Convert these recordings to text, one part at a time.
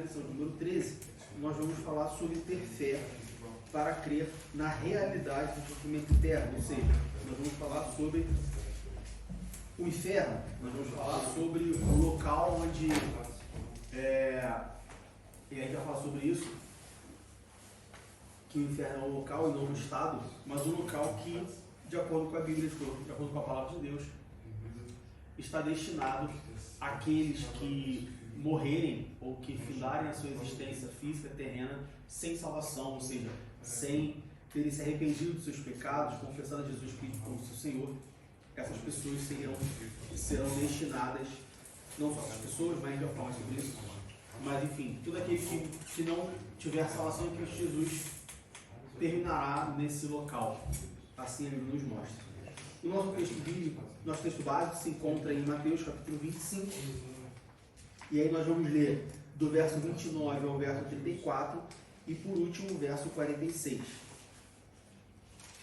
lição de número 13, nós vamos falar sobre ter fé para crer na realidade do sofrimento eterno, ou seja, nós vamos falar sobre o inferno, nós vamos falar sobre o local onde, e a gente vai falar sobre isso, que o inferno é um local e não um estado, mas um local que, de acordo com a Bíblia, de acordo com a palavra de Deus, está destinado àqueles que morrerem ou que findarem a sua existência física terrena sem salvação, ou seja, sem terem se arrependido dos seus pecados, confessando a Jesus Cristo como seu Senhor. Essas pessoas serão destinadas, não só essas pessoas, mas a gente vai falar sobre isso, mas enfim, todo aquele que não tiver salvação em Cristo Jesus terminará nesse local. Assim a Bíblia nos mostra. O nosso texto bíblico, nosso texto básico se encontra em Mateus capítulo 25. E aí nós vamos ler do verso 29 ao verso 34 e por último o verso 46.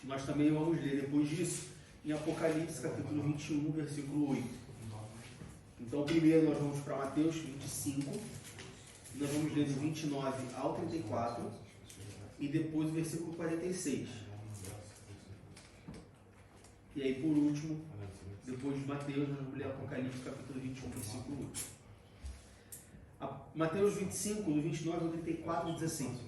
Nós também vamos ler depois disso em Apocalipse capítulo 21, versículo 8. Então primeiro nós vamos para Mateus 25, nós vamos ler do 29 ao 34 e depois o versículo 46. E aí por último, depois de Mateus, nós vamos ler Apocalipse capítulo 21, versículo 8. Mateus 25, do 29 ao 34, diz assim: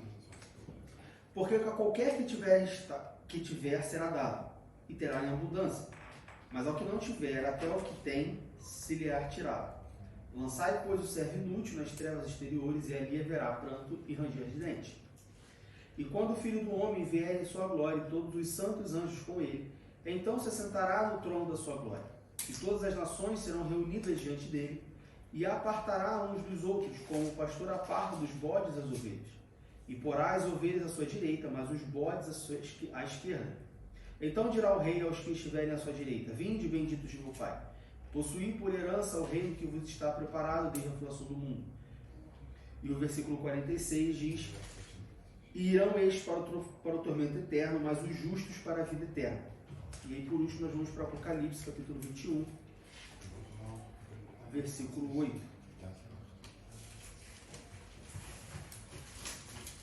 porque a qualquer que tiver será dado, e terá em abundância, mas ao que não tiver, até o que tem, se lhe é tirado. Lançai, pois, o servo inútil nas trevas exteriores, e ali haverá pranto e ranger de dentes. E quando o Filho do Homem vier em sua glória, e todos os santos anjos com ele, então se assentará no trono da sua glória, e todas as nações serão reunidas diante dele, e apartará uns dos outros, como o pastor aparta dos bodes as ovelhas. E porá as ovelhas à sua direita, mas os bodes à esquerda. Então dirá o rei aos que estiverem à sua direita: vinde, benditos de meu Pai, possuí por herança o reino que vos está preparado desde a fundação do mundo. E o versículo 46 diz: e irão estes para o tormento eterno, mas os justos para a vida eterna. E aí por último nós vamos para Apocalipse capítulo 21, versículo 8.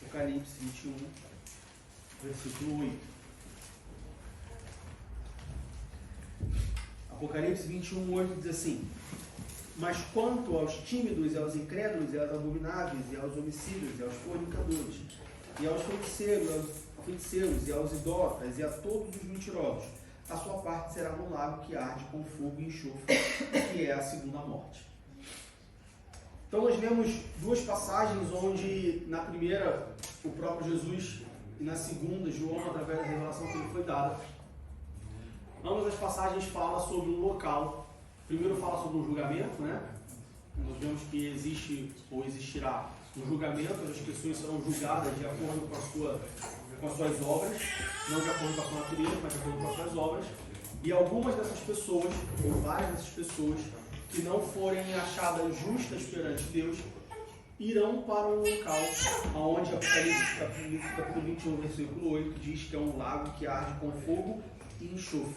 Apocalipse 21, versículo 8. Apocalipse 21, 8 diz assim: mas quanto aos tímidos, e aos incrédulos, e aos abomináveis, e aos homicidas, e aos fornicadores, e aos feiticeiros, e aos idólatras, e a todos os mentirosos, a sua parte será no lago que arde com fogo e enxofre, que é a segunda morte. Então nós vemos duas passagens onde, na primeira, o próprio Jesus, e na segunda, João, através da revelação que lhe foi dada. Ambas as passagens falam sobre um local. Primeiro fala sobre um julgamento, né? Nós vemos que existe ou existirá um julgamento, as pessoas serão julgadas de acordo com as suas obras, não de acordo com a sua natureza, mas de acordo com as suas obras. E algumas dessas pessoas, ou várias dessas pessoas, que não forem achadas justas perante Deus, irão para um local onde Apocalipse capítulo 21, versículo 8, diz que é um lago que arde com fogo e enxofre.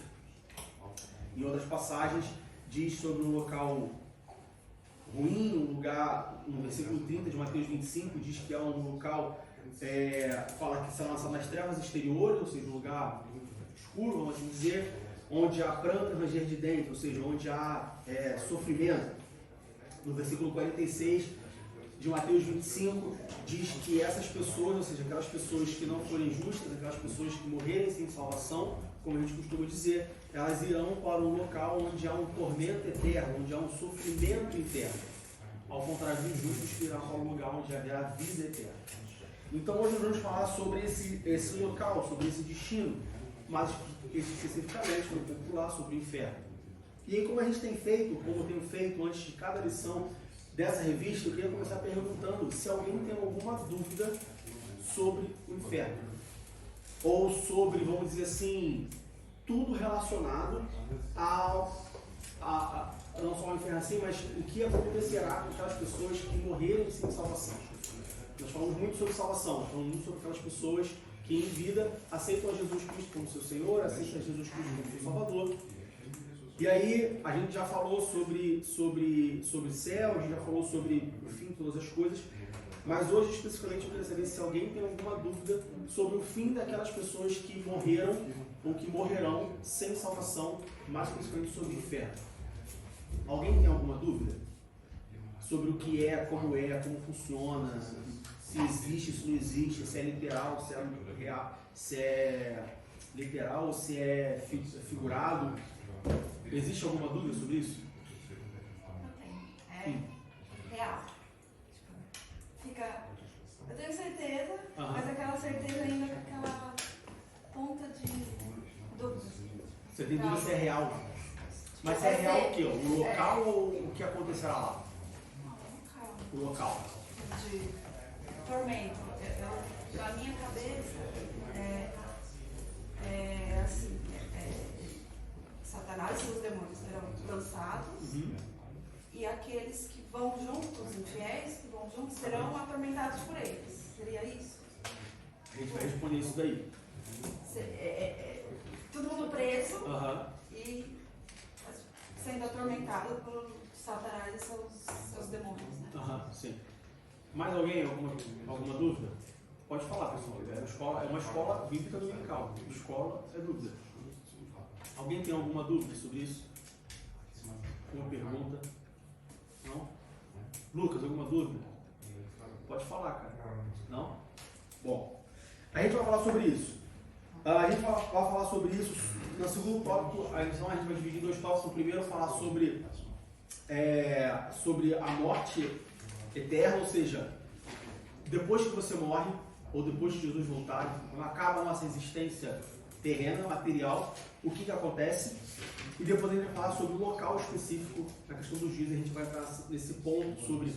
Em outras passagens, diz sobre um local ruim, um lugar, no versículo 30 de Mateus 25, diz que é um local, fala que será lançado nas trevas exteriores, ou seja, um lugar escuro, vamos dizer, onde há pranto e ranger de dentes, ou seja, onde há sofrimento. No versículo 46 de Mateus 25, diz que essas pessoas, ou seja, aquelas pessoas que não forem justas, aquelas pessoas que morrerem sem salvação, como a gente costuma dizer, elas irão para um local onde há um tormento eterno, onde há um sofrimento eterno. Ao contrário dos justos, que irão para um lugar onde haverá vida eterna. Então hoje nós vamos falar sobre esse local, sobre esse destino, mas especificamente no popular, sobre o inferno. E aí, como a gente tem feito, como eu tenho feito antes de cada lição dessa revista, eu queria começar perguntando se alguém tem alguma dúvida sobre o inferno. Ou sobre, vamos dizer assim, tudo relacionado não só ao inferno assim, mas o que acontecerá com aquelas pessoas que morreram sem salvação. Nós falamos muito sobre salvação, falamos muito sobre aquelas pessoas que em vida aceitam a Jesus Cristo como seu Senhor, aceitam a Jesus Cristo como seu Salvador. E aí, a gente já falou sobre céu, a gente já falou sobre, enfim, todas as coisas, Mas hoje, especificamente, eu queria saber se alguém tem alguma dúvida sobre o fim daquelas pessoas que morreram ou que morrerão sem salvação, mais especificamente sobre o inferno. Alguém tem alguma dúvida sobre o que é, como funciona, se existe, se não existe, se é literal, se é real, se é literal, se é figurado? Existe alguma dúvida sobre isso? Não tem. É real. Eu tenho certeza, mas aquela certeza ainda com aquela ponta de dúvida. Você tem dúvida se é real? Mas se é real o quê? O local ou o que acontecerá lá? O local. De tormento. Na minha cabeça, assim, Satanás e os demônios serão lançados, e aqueles que vão juntos, os infiéis que vão juntos, serão atormentados por eles. Seria isso? A gente vai responder isso daí. Todo mundo preso e sendo atormentado por Satanás e seus demônios. Né? Sim. Mais alguém? Alguma dúvida? Pode falar, pessoal. É uma escola bíblica dominical. Escola é dúvida. Alguém tem alguma dúvida sobre isso? Uma pergunta? Não? Lucas, alguma dúvida? Pode falar, cara. Não? Bom, a gente vai falar sobre isso. A gente vai falar sobre isso no segundo tópico. Então a gente vai dividir em dois tópicos. O primeiro falar sobre a morte eterna, ou seja, depois que você morre, ou depois que Jesus voltar, quando acaba a nossa existência terrena, material, o que acontece? E depois a gente vai falar sobre o local específico, na questão dos dias, a gente vai falar nesse ponto sobre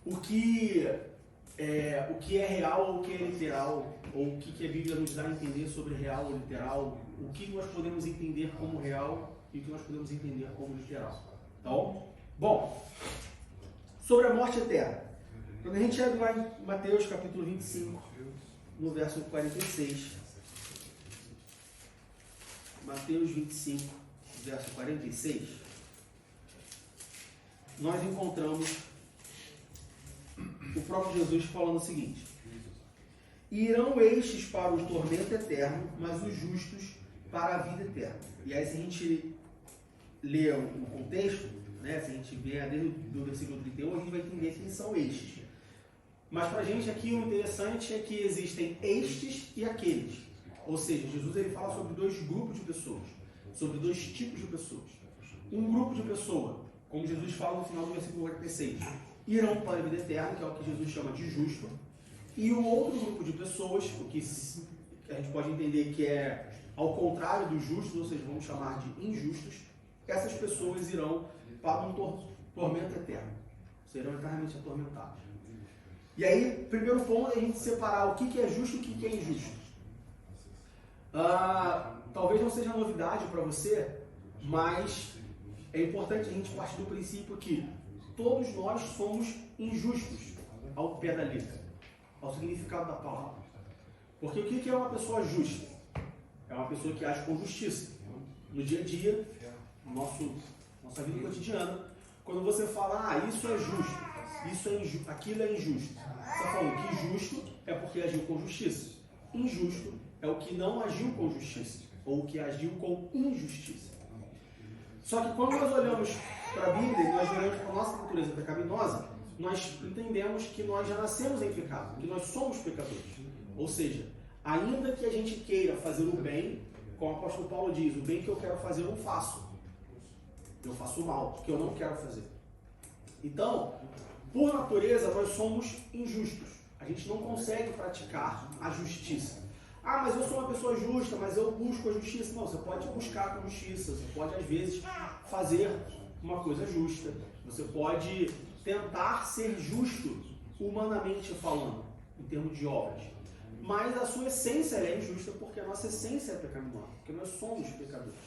o que é real ou o que é literal, ou o que a Bíblia nos dá a entender sobre real ou literal, o que nós podemos entender como real e o que nós podemos entender como literal. Tá bom? Bom, sobre a morte eterna. Quando a gente abre lá em Mateus capítulo 25, no verso 46, Mateus 25, verso 46, nós encontramos o próprio Jesus falando o seguinte: irão estes para o tormento eterno, mas os justos para a vida eterna. E aí, se a gente lê o contexto, né, se a gente vê desde o versículo 31, a gente vai entender quem são estes. Mas para a gente aqui o interessante é que existem estes e aqueles. Ou seja, Jesus ele fala sobre dois grupos de pessoas, sobre dois tipos de pessoas. Um grupo de pessoa, como Jesus fala no final do versículo 46, irão para a vida eterna, que é o que Jesus chama de justo. E o outro grupo de pessoas, o que a gente pode entender que é ao contrário dos justos, ou seja, vamos chamar de injustos, essas pessoas irão para um tormento eterno, serão eternamente atormentados. E aí, primeiro ponto é a gente separar o que é justo e o que é injusto. Talvez não seja novidade para você, mas é importante a gente partir do princípio que todos nós somos injustos ao pé da letra, ao significado da palavra. Porque o que é uma pessoa justa? É uma pessoa que age com justiça. No dia a dia, nossa vida cotidiana, quando você fala, isso é justo, aquilo é injusto. Você está falando que justo é porque agiu com justiça. Injusto é o que não agiu com justiça, ou o que agiu com injustiça. Só que quando nós olhamos para a Bíblia e nós olhamos para a nossa natureza pecaminosa, nós entendemos que nós já nascemos em pecado, que nós somos pecadores. Ou seja, ainda que a gente queira fazer o bem, como o apóstolo Paulo diz, o bem que eu quero fazer eu não faço. Eu faço o mal, que eu não quero fazer. Então, por natureza, nós somos injustos. A gente não consegue praticar a justiça. Mas eu sou uma pessoa justa, mas eu busco a justiça. Não, você pode buscar com justiça, você pode, às vezes, fazer uma coisa justa. Você pode tentar ser justo, humanamente falando, em termos de obras. Mas a sua essência é injusta, porque a nossa essência é pecaminosa, porque nós somos pecadores.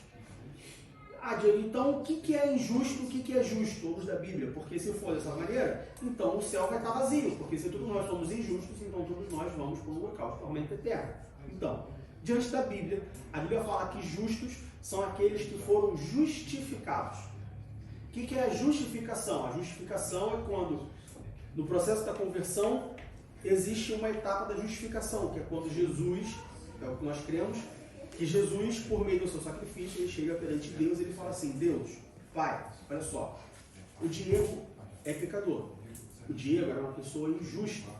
Diego, então o que é injusto e o que é justo, à luz da Bíblia? Porque se for dessa maneira, então o céu vai estar vazio, porque se todos nós somos injustos, então todos nós vamos para um local de tormento eterno. Então, diante da Bíblia, a Bíblia fala que justos são aqueles que foram justificados. O que é a justificação? A justificação é quando No processo da conversão, existe uma etapa da justificação, que é quando Jesus, é o que nós cremos, que Jesus, por meio do seu sacrifício, ele chega perante Deus e ele fala assim: Deus, Pai, olha só, o Diego é pecador. O Diego era uma pessoa injusta,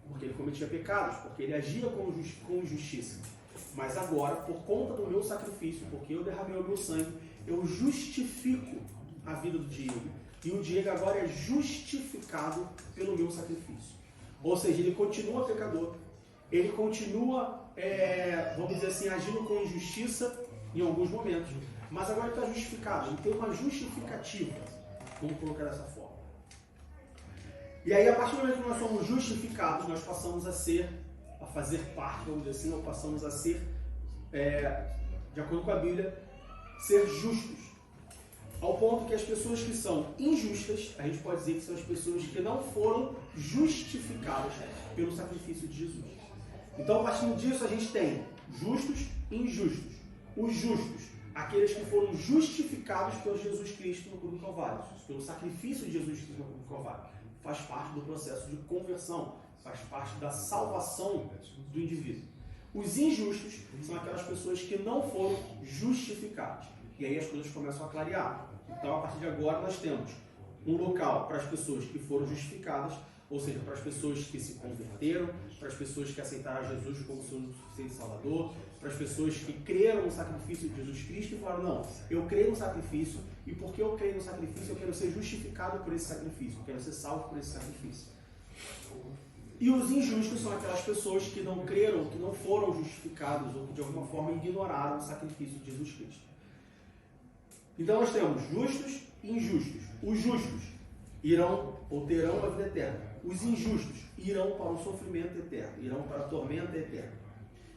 porque ele cometia pecados, porque ele agia com injustiça. Mas agora, por conta do meu sacrifício, porque eu derramei o meu sangue, eu justifico a vida do Diego. E o Diego agora é justificado pelo meu sacrifício. Ou seja, ele continua pecador, ele continua, vamos dizer assim, agindo com injustiça em alguns momentos, mas agora ele está justificado, ele tem uma justificativa, vamos colocar dessa forma. E aí, a partir do momento que nós somos justificados, nós passamos a fazer parte, vamos dizer assim, ou passamos a ser, de acordo com a Bíblia, ser justos. Ao ponto que as pessoas que são injustas, a gente pode dizer que são as pessoas que não foram justificadas pelo sacrifício de Jesus. Então, a partir disso, a gente tem justos e injustos. Os justos, aqueles que foram justificados por Jesus Cristo no cruz do Calvário, pelo sacrifício de Jesus Cristo no cruz do Calvário. Faz parte do processo de conversão, faz parte da salvação do indivíduo. Os injustos são aquelas pessoas que não foram justificadas. E aí as coisas começam a clarear. Então, a partir de agora, nós temos um local para as pessoas que foram justificadas, ou seja, para as pessoas que se converteram, para as pessoas que aceitaram Jesus como seu Senhor e Salvador, para as pessoas que creram no sacrifício de Jesus Cristo e falaram: não, eu creio no sacrifício, e porque eu creio no sacrifício, eu quero ser justificado por esse sacrifício, eu quero ser salvo por esse sacrifício. E os injustos são aquelas pessoas que não creram, que não foram justificados, ou que de alguma forma ignoraram o sacrifício de Jesus Cristo. Então nós temos justos e injustos. Os justos irão ou terão a vida eterna. Os injustos irão para o sofrimento eterno, irão para a tormenta eterna.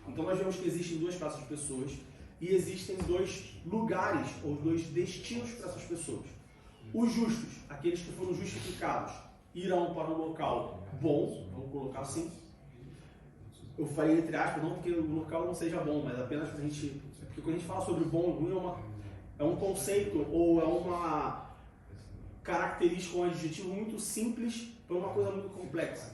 Então nós vemos que existem duas classes de pessoas e existem dois lugares ou dois destinos para essas pessoas. Os justos, aqueles que foram justificados, irão para um local bom, vamos colocar assim. Eu falei entre aspas, não porque o local não seja bom, mas apenas para a gente... Porque quando a gente fala sobre bom e ruim, é um conceito ou é uma característica, um adjetivo muito simples para uma coisa muito complexa.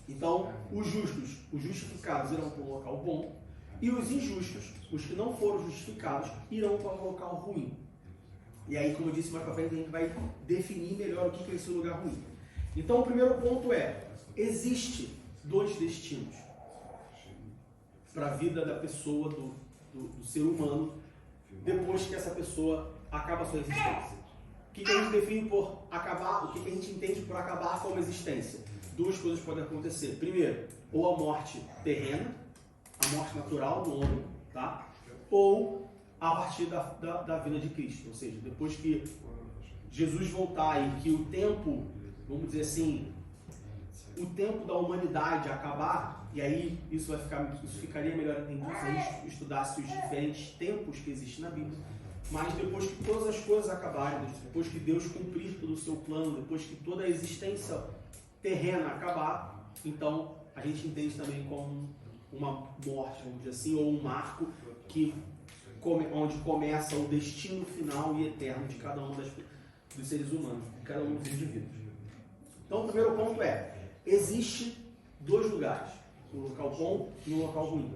Então, os justos, os justificados irão para um local bom, e os injustos, os que não foram justificados, irão para um local ruim. E aí, como eu disse mais para frente, a gente vai definir melhor o que é esse lugar ruim. Então, o primeiro ponto existe dois destinos para a vida da pessoa, do ser humano, depois que essa pessoa acaba a sua existência. O que a gente define por acabar, o que a gente entende por acabar com uma existência? Duas coisas podem acontecer. Primeiro, ou a morte terrena, a morte natural do homem, tá? Ou a partir da vida de Cristo. Ou seja, depois que Jesus voltar e que o tempo, vamos dizer assim, o tempo da humanidade acabar, e aí isso ficaria melhor entendido se a gente estudasse os diferentes tempos que existem na Bíblia. Mas depois que todas as coisas acabarem, depois que Deus cumprir todo o seu plano, depois que toda a existência terrena acabar, então a gente entende também como uma morte, vamos dizer assim, ou um marco onde começa o destino final e eterno de cada um dos seres humanos, de cada um dos indivíduos. Então, o primeiro ponto existe dois lugares, um local bom e um local ruim.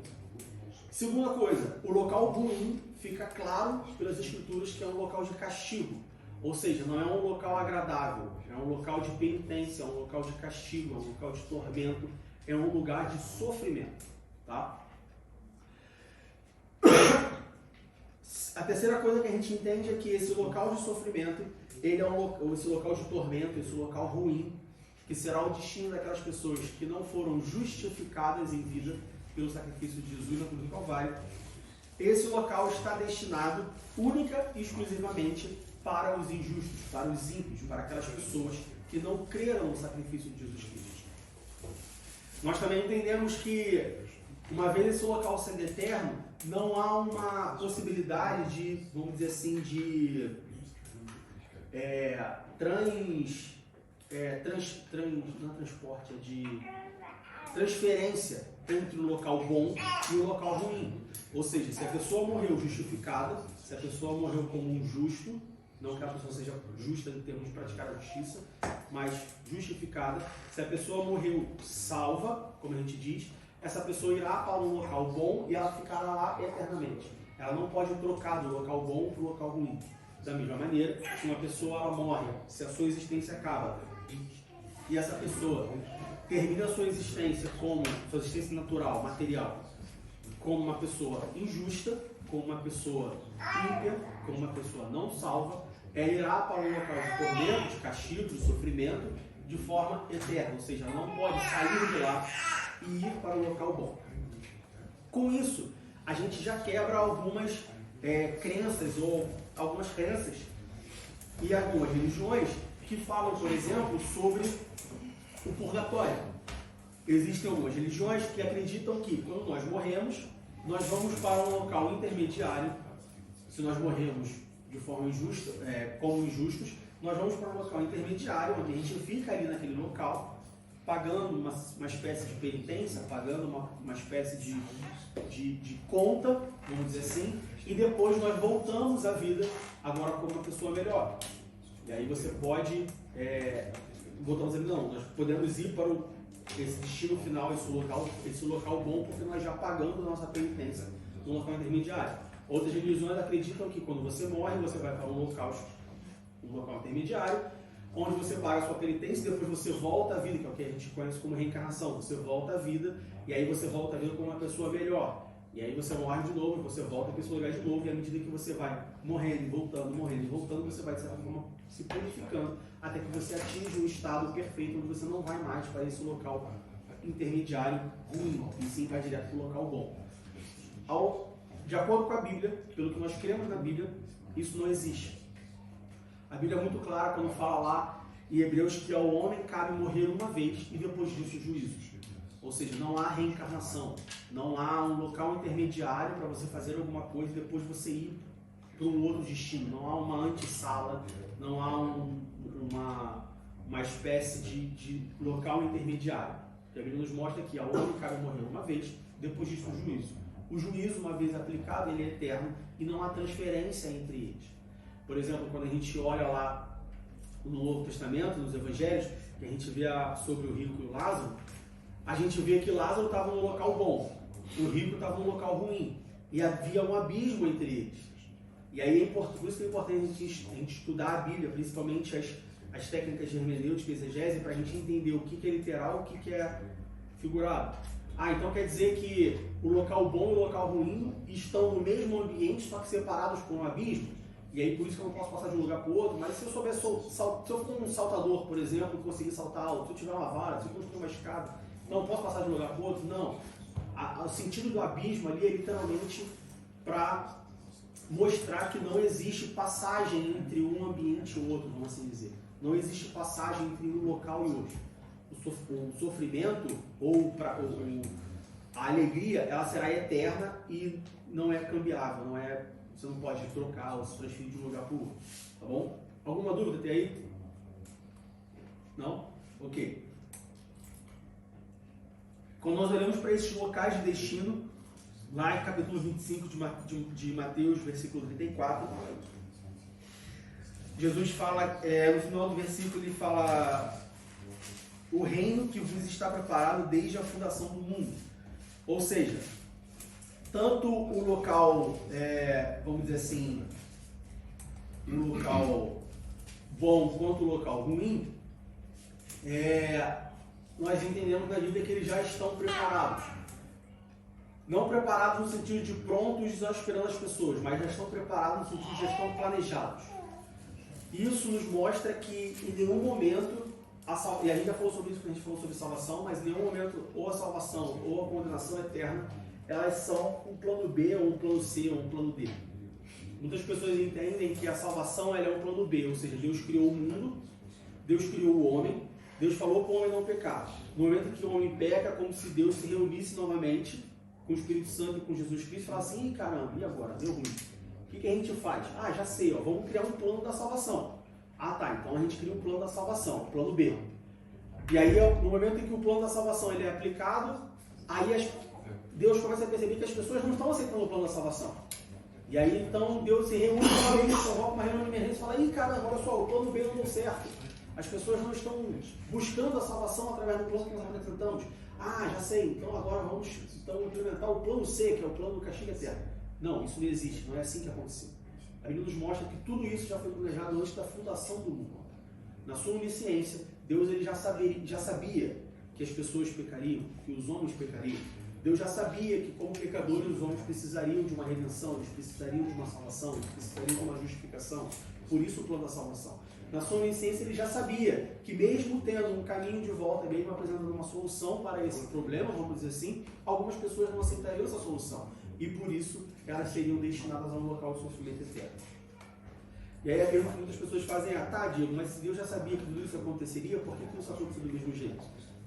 Segunda coisa, o local ruim fica claro pelas escrituras que é um local de castigo, ou seja, não é um local agradável, é um local de penitência, é um local de castigo, é um local de tormento, é um lugar de sofrimento, tá? A terceira coisa que a gente entende é que esse local de sofrimento, ele é esse local de tormento, esse local ruim, que será o destino daquelas pessoas que não foram justificadas em vida pelo sacrifício de Jesus na cruz do Calvário. Esse local está destinado única e exclusivamente para os injustos, para os ímpios, para aquelas pessoas que não creram no sacrifício de Jesus Cristo. Nós também entendemos que, uma vez esse local sendo eterno, não há uma possibilidade de, vamos dizer assim, de transferência entre o local bom e o local ruim. Ou seja, se a pessoa morreu justificada, se a pessoa morreu como um justo, não que a pessoa seja justa em termos de praticar a justiça, mas justificada. Se a pessoa morreu salva, como a gente diz, essa pessoa irá para um local bom e ela ficará lá eternamente. Ela não pode trocar do local bom para o local ruim. Da mesma maneira, se uma pessoa ela morre, se a sua existência acaba, e essa pessoa termina a sua existência natural, material, como uma pessoa injusta, como uma pessoa ímpia, como uma pessoa não salva, ela irá para um local de tormento, de castigo, de sofrimento, de forma eterna. Ou seja, ela não pode sair de lá e ir para o local bom. Com isso, a gente já quebra algumas crenças ou algumas crenças e algumas religiões que falam, por exemplo, sobre o purgatório. Existem algumas religiões que acreditam que quando nós morremos, nós vamos para um local intermediário. Se nós morremos de forma injusta, como injustos, nós vamos para um local intermediário, onde a gente fica ali naquele local, pagando uma espécie de penitência, pagando uma espécie de conta, vamos dizer assim, e depois nós voltamos à vida, agora como uma pessoa melhor. E aí você pode, voltamos a dizer, não, nós podemos ir para esse destino final, esse local bom, porque nós já pagamos a nossa penitência no local intermediário. Outras religiões acreditam que quando você morre, você vai para um local intermediário, onde você paga a sua penitência e depois você volta à vida, que é o que a gente conhece como reencarnação. Você volta à vida e aí você volta à vida como uma pessoa melhor. E aí você morre de novo, você volta para esse lugar de novo, e à medida que você vai morrendo e voltando, você vai de certa forma se purificando, até que você atinja um estado perfeito, onde você não vai mais para esse local intermediário ruim, e sim vai direto para o local bom. De acordo com a Bíblia, pelo que nós cremos na Bíblia, isso não existe. A Bíblia é muito clara quando fala lá em Hebreus que ao homem cabe morrer uma vez e depois disso o juízo. Ou seja, não há reencarnação, não há um local intermediário para você fazer alguma coisa e depois você ir para um outro destino. Não há uma antessala, não há uma espécie de local intermediário. A Bíblia nos mostra que ao homem cabe morrer uma vez, depois disso o juízo. O juízo, uma vez aplicado, ele é eterno e não há transferência entre eles. Por exemplo, quando a gente olha lá no Novo Testamento, nos Evangelhos, que a gente vê sobre o rico e o Lázaro, a gente vê que Lázaro estava num local bom, o rico estava num local ruim, e havia um abismo entre eles. E aí, por isso que é importante a gente estudar a Bíblia, principalmente as técnicas de hermenêutica e exegese, para a gente entender o que é literal e o que é figurado. Então quer dizer que o local bom e o local ruim estão no mesmo ambiente, só que separados por um abismo? E aí por isso que eu não posso passar de um lugar para o outro, mas se eu souber, se eu for um saltador, por exemplo, e conseguir saltar alto, se eu tiver uma vara, se eu construir uma escada, não posso passar de um lugar para o outro? Não. O sentido do abismo ali é literalmente para mostrar que não existe passagem entre um ambiente e o outro, vamos assim dizer. Não existe passagem entre um local e outro. O sofrimento ou a alegria, ela será eterna e não é cambiável, você não pode trocar ou se transferir de um lugar para o outro, tá bom? Alguma dúvida até aí? Não? Ok. Quando nós olhamos para esses locais de destino, lá em capítulo 25 de Mateus, versículo 34, Jesus fala, no final do versículo ele fala: o reino que vos está preparado desde a fundação do mundo. Ou seja, tanto o local, vamos dizer assim, o local bom quanto o local ruim, nós entendemos na Bíblia que eles já estão preparados. Não preparados no sentido de prontos já esperando as pessoas, mas já estão preparados no sentido de já estão planejados. Isso nos mostra que em nenhum momento, e a gente já falou sobre isso quando a gente falou sobre salvação, mas em nenhum momento ou a salvação ou a condenação eterna, elas são um plano B, ou um plano C, ou um plano D. Muitas pessoas entendem que a salvação ela é um plano B, ou seja, Deus criou o mundo, Deus criou o homem, Deus falou para o homem não pecar. No momento que o homem peca, como se Deus se reunisse novamente com o Espírito Santo e com Jesus Cristo e falasse assim: caramba, e agora? Deu ruim. O que a gente faz? Já sei, vamos criar um plano da salvação. Então a gente cria um plano da salvação, plano B. E aí, no momento em que o plano da salvação ele é aplicado, aí Deus começa a perceber que as pessoas não estão aceitando o plano da salvação. E aí então Deus se reúne uma vez, convoca uma reunião de emergência e fala, ih caramba, olha só, o plano B não deu certo. As pessoas não estão buscando a salvação através do plano que nós apresentamos. Ah, já sei, então agora vamos então, implementar o plano C, que é o plano do castigo eterno. Não, isso não existe, não é assim que aconteceu. A Bíblia nos mostra que tudo isso já foi planejado antes da fundação do mundo. Na sua onisciência, Deus ele já sabia que as pessoas pecariam, que os homens pecariam. Deus já sabia que, como pecadores, os homens precisariam de uma redenção, eles precisariam de uma salvação, eles precisariam de uma justificação. Por isso o plano da salvação. Na sua onisciência, ele já sabia que, mesmo tendo um caminho de volta, mesmo apresentando uma solução para esse problema, vamos dizer assim, algumas pessoas não aceitariam essa solução. E por isso, elas seriam destinadas a um local de sofrimento eterno. E aí a pergunta que muitas pessoas fazem é, tá, Diego, mas se Deus já sabia que tudo isso aconteceria, por que isso aconteceu do mesmo jeito?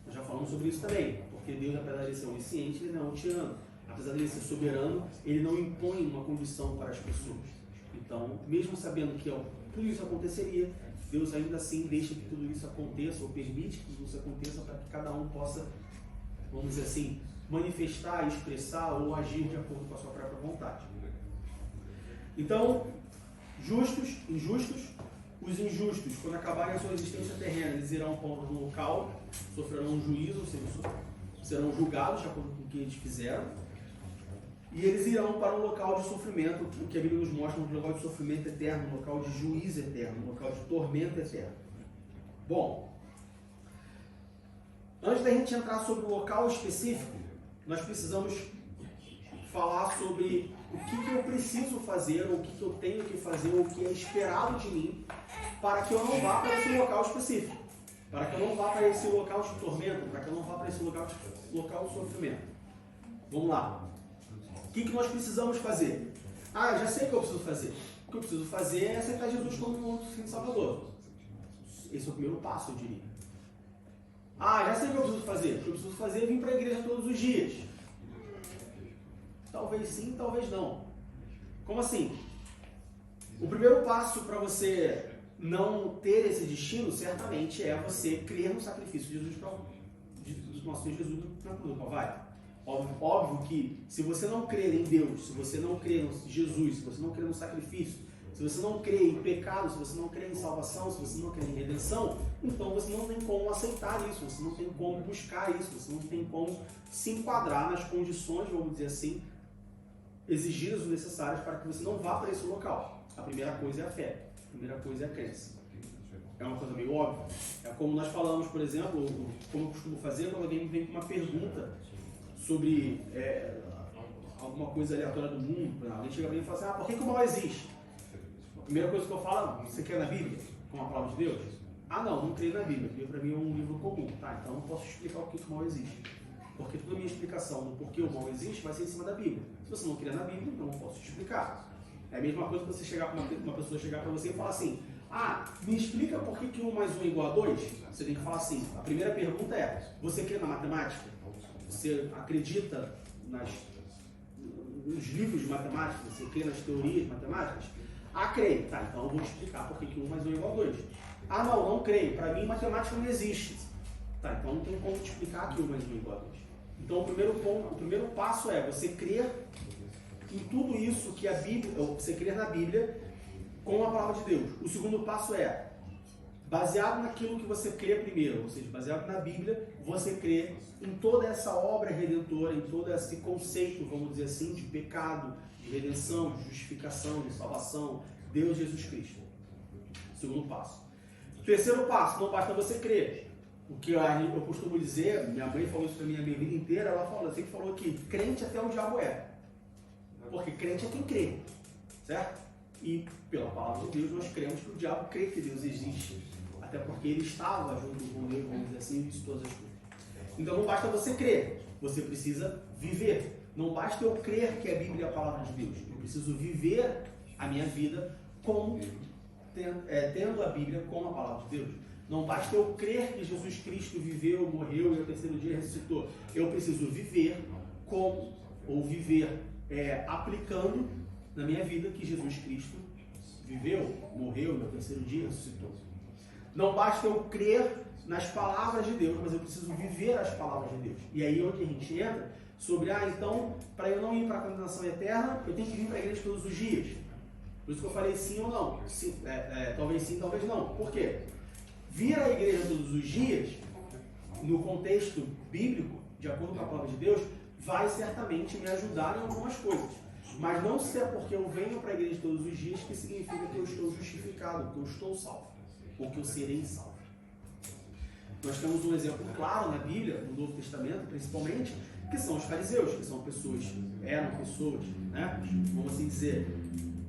Nós já falamos sobre isso também, porque Deus, apesar de ser onisciente, ele não é tirano. Apesar de ele ser soberano, ele não impõe uma condição para as pessoas. Então, mesmo sabendo que tudo isso aconteceria, Deus ainda assim deixa que tudo isso aconteça, ou permite que tudo isso aconteça para que cada um possa, vamos dizer assim, manifestar, expressar ou agir de acordo com a sua própria vontade. Então, justos, injustos, os injustos, quando acabarem a sua existência terrena, eles irão para um local, sofrerão um juízo, ou seja, serão julgados de acordo com o que eles fizeram, e eles irão para um local de sofrimento, o que a Bíblia nos mostra, um local de sofrimento eterno, um local de juízo eterno, um local de tormento eterno. Bom, antes da gente entrar sobre o local específico, nós precisamos falar sobre o que eu preciso fazer, ou o que eu tenho que fazer, ou o que é esperado de mim, para que eu não vá para esse local específico, para que eu não vá para esse local de tormento, para que eu não vá para esse local de sofrimento. Vamos lá. O que nós precisamos fazer? Ah, já sei o que eu preciso fazer. O que eu preciso fazer é aceitar Jesus como o Filho Salvador. Esse é o primeiro passo, eu diria. Ah, já sei o que eu preciso fazer. O que eu preciso fazer é vir para a igreja todos os dias. Talvez sim, talvez não. Como assim? O primeiro passo para você não ter esse destino, certamente, é você crer no sacrifício de Jesus, do nosso Senhor Jesus na cruz do Calvário. Óbvio que se você não crer em Deus, se você não crer em Jesus, se você não crer no sacrifício, se você não crê em pecado, se você não crê em salvação, se você não crê em redenção, então você não tem como aceitar isso, você não tem como buscar isso, você não tem como se enquadrar nas condições, vamos dizer assim, exigidas ou necessárias para que você não vá para esse local. A primeira coisa é a fé, a primeira coisa é a crença. É uma coisa meio óbvia. É como nós falamos, por exemplo, como eu costumo fazer quando alguém vem com uma pergunta sobre alguma coisa aleatória do mundo. Alguém chega para mim e fala assim, por que o mal existe? A primeira coisa que eu falo, você quer na Bíblia? Com a palavra de Deus? Não creio na Bíblia. A Bíblia para mim é um livro comum. Tá, então eu não posso explicar o que o mal existe. Porque toda a minha explicação do porquê o mal existe vai ser em cima da Bíblia. Se você não crer na Bíblia, então eu não posso te explicar. É a mesma coisa que você chegar para uma pessoa chegar para você e falar assim, me explica por que 1 mais 1 é igual a 2? Você tem que falar assim, a primeira pergunta é, você crê na matemática? Você acredita nos livros de matemática? Você crê nas teorias matemáticas? Creio. Tá, então eu vou te explicar por que 1 mais 1 é igual a 2. Não creio. Para mim, matemática não existe. Tá, então não tem como te explicar que 1 mais 1 é igual a 2. Então o primeiro passo é você crer em tudo isso que a Bíblia, ou você crer na Bíblia com a palavra de Deus. O segundo passo é, baseado naquilo que você crê primeiro, ou seja, baseado na Bíblia, você crê em toda essa obra redentora, em todo esse conceito, vamos dizer assim, de pecado, de redenção, de justificação, de salvação, Deus Jesus Cristo. Segundo passo. Terceiro passo, não basta você crer. O que eu costumo dizer, minha mãe falou isso para mim a minha vida inteira, ela sempre falou que crente até o diabo é. Porque crente é quem crê, certo? E pela palavra de Deus nós cremos que o diabo crê que Deus existe. Até porque ele estava junto com Deus, vamos dizer assim, de todas as coisas. Então não basta você crer, você precisa viver. Não basta eu crer que a Bíblia é a palavra de Deus. Eu preciso viver a minha vida como tendo a Bíblia como a palavra de Deus. Não basta eu crer que Jesus Cristo viveu, morreu e ao terceiro dia ressuscitou. Eu preciso viver aplicando na minha vida que Jesus Cristo viveu, morreu e ao terceiro dia ressuscitou. Não basta eu crer nas palavras de Deus, mas eu preciso viver as palavras de Deus. E aí é onde a gente entra sobre, então, para eu não ir para a condenação eterna, eu tenho que vir para a igreja todos os dias. Por isso que eu falei sim ou não. Talvez sim, talvez não. Por quê? Vir à igreja todos os dias, no contexto bíblico, de acordo com a palavra de Deus, vai certamente me ajudar em algumas coisas. Mas não se é porque eu venho para a igreja todos os dias que significa que eu estou justificado, que eu estou salvo, ou que eu serei salvo. Nós temos um exemplo claro na Bíblia, no Novo Testamento principalmente, que são os fariseus, que são pessoas, né, vamos assim dizer,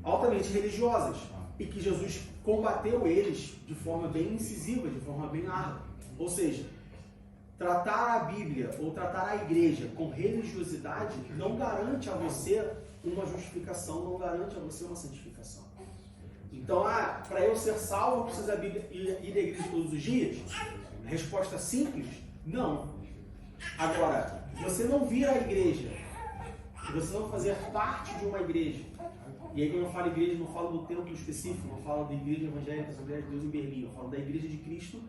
altamente religiosas, e que Jesus combateu eles de forma bem incisiva, de forma bem árdua. Ou seja, tratar a Bíblia ou tratar a igreja com religiosidade não garante a você uma justificação, não garante a você uma santificação. Então, para eu ser salvo, eu preciso da Bíblia, ir à igreja todos os dias? Resposta simples, não. Agora, você não vir à igreja, você não fazer parte de uma igreja, e aí quando eu falo igreja, não falo do templo específico, não falo da igreja evangélica, Assembleia de Deus em Berlim, eu falo da igreja de Cristo,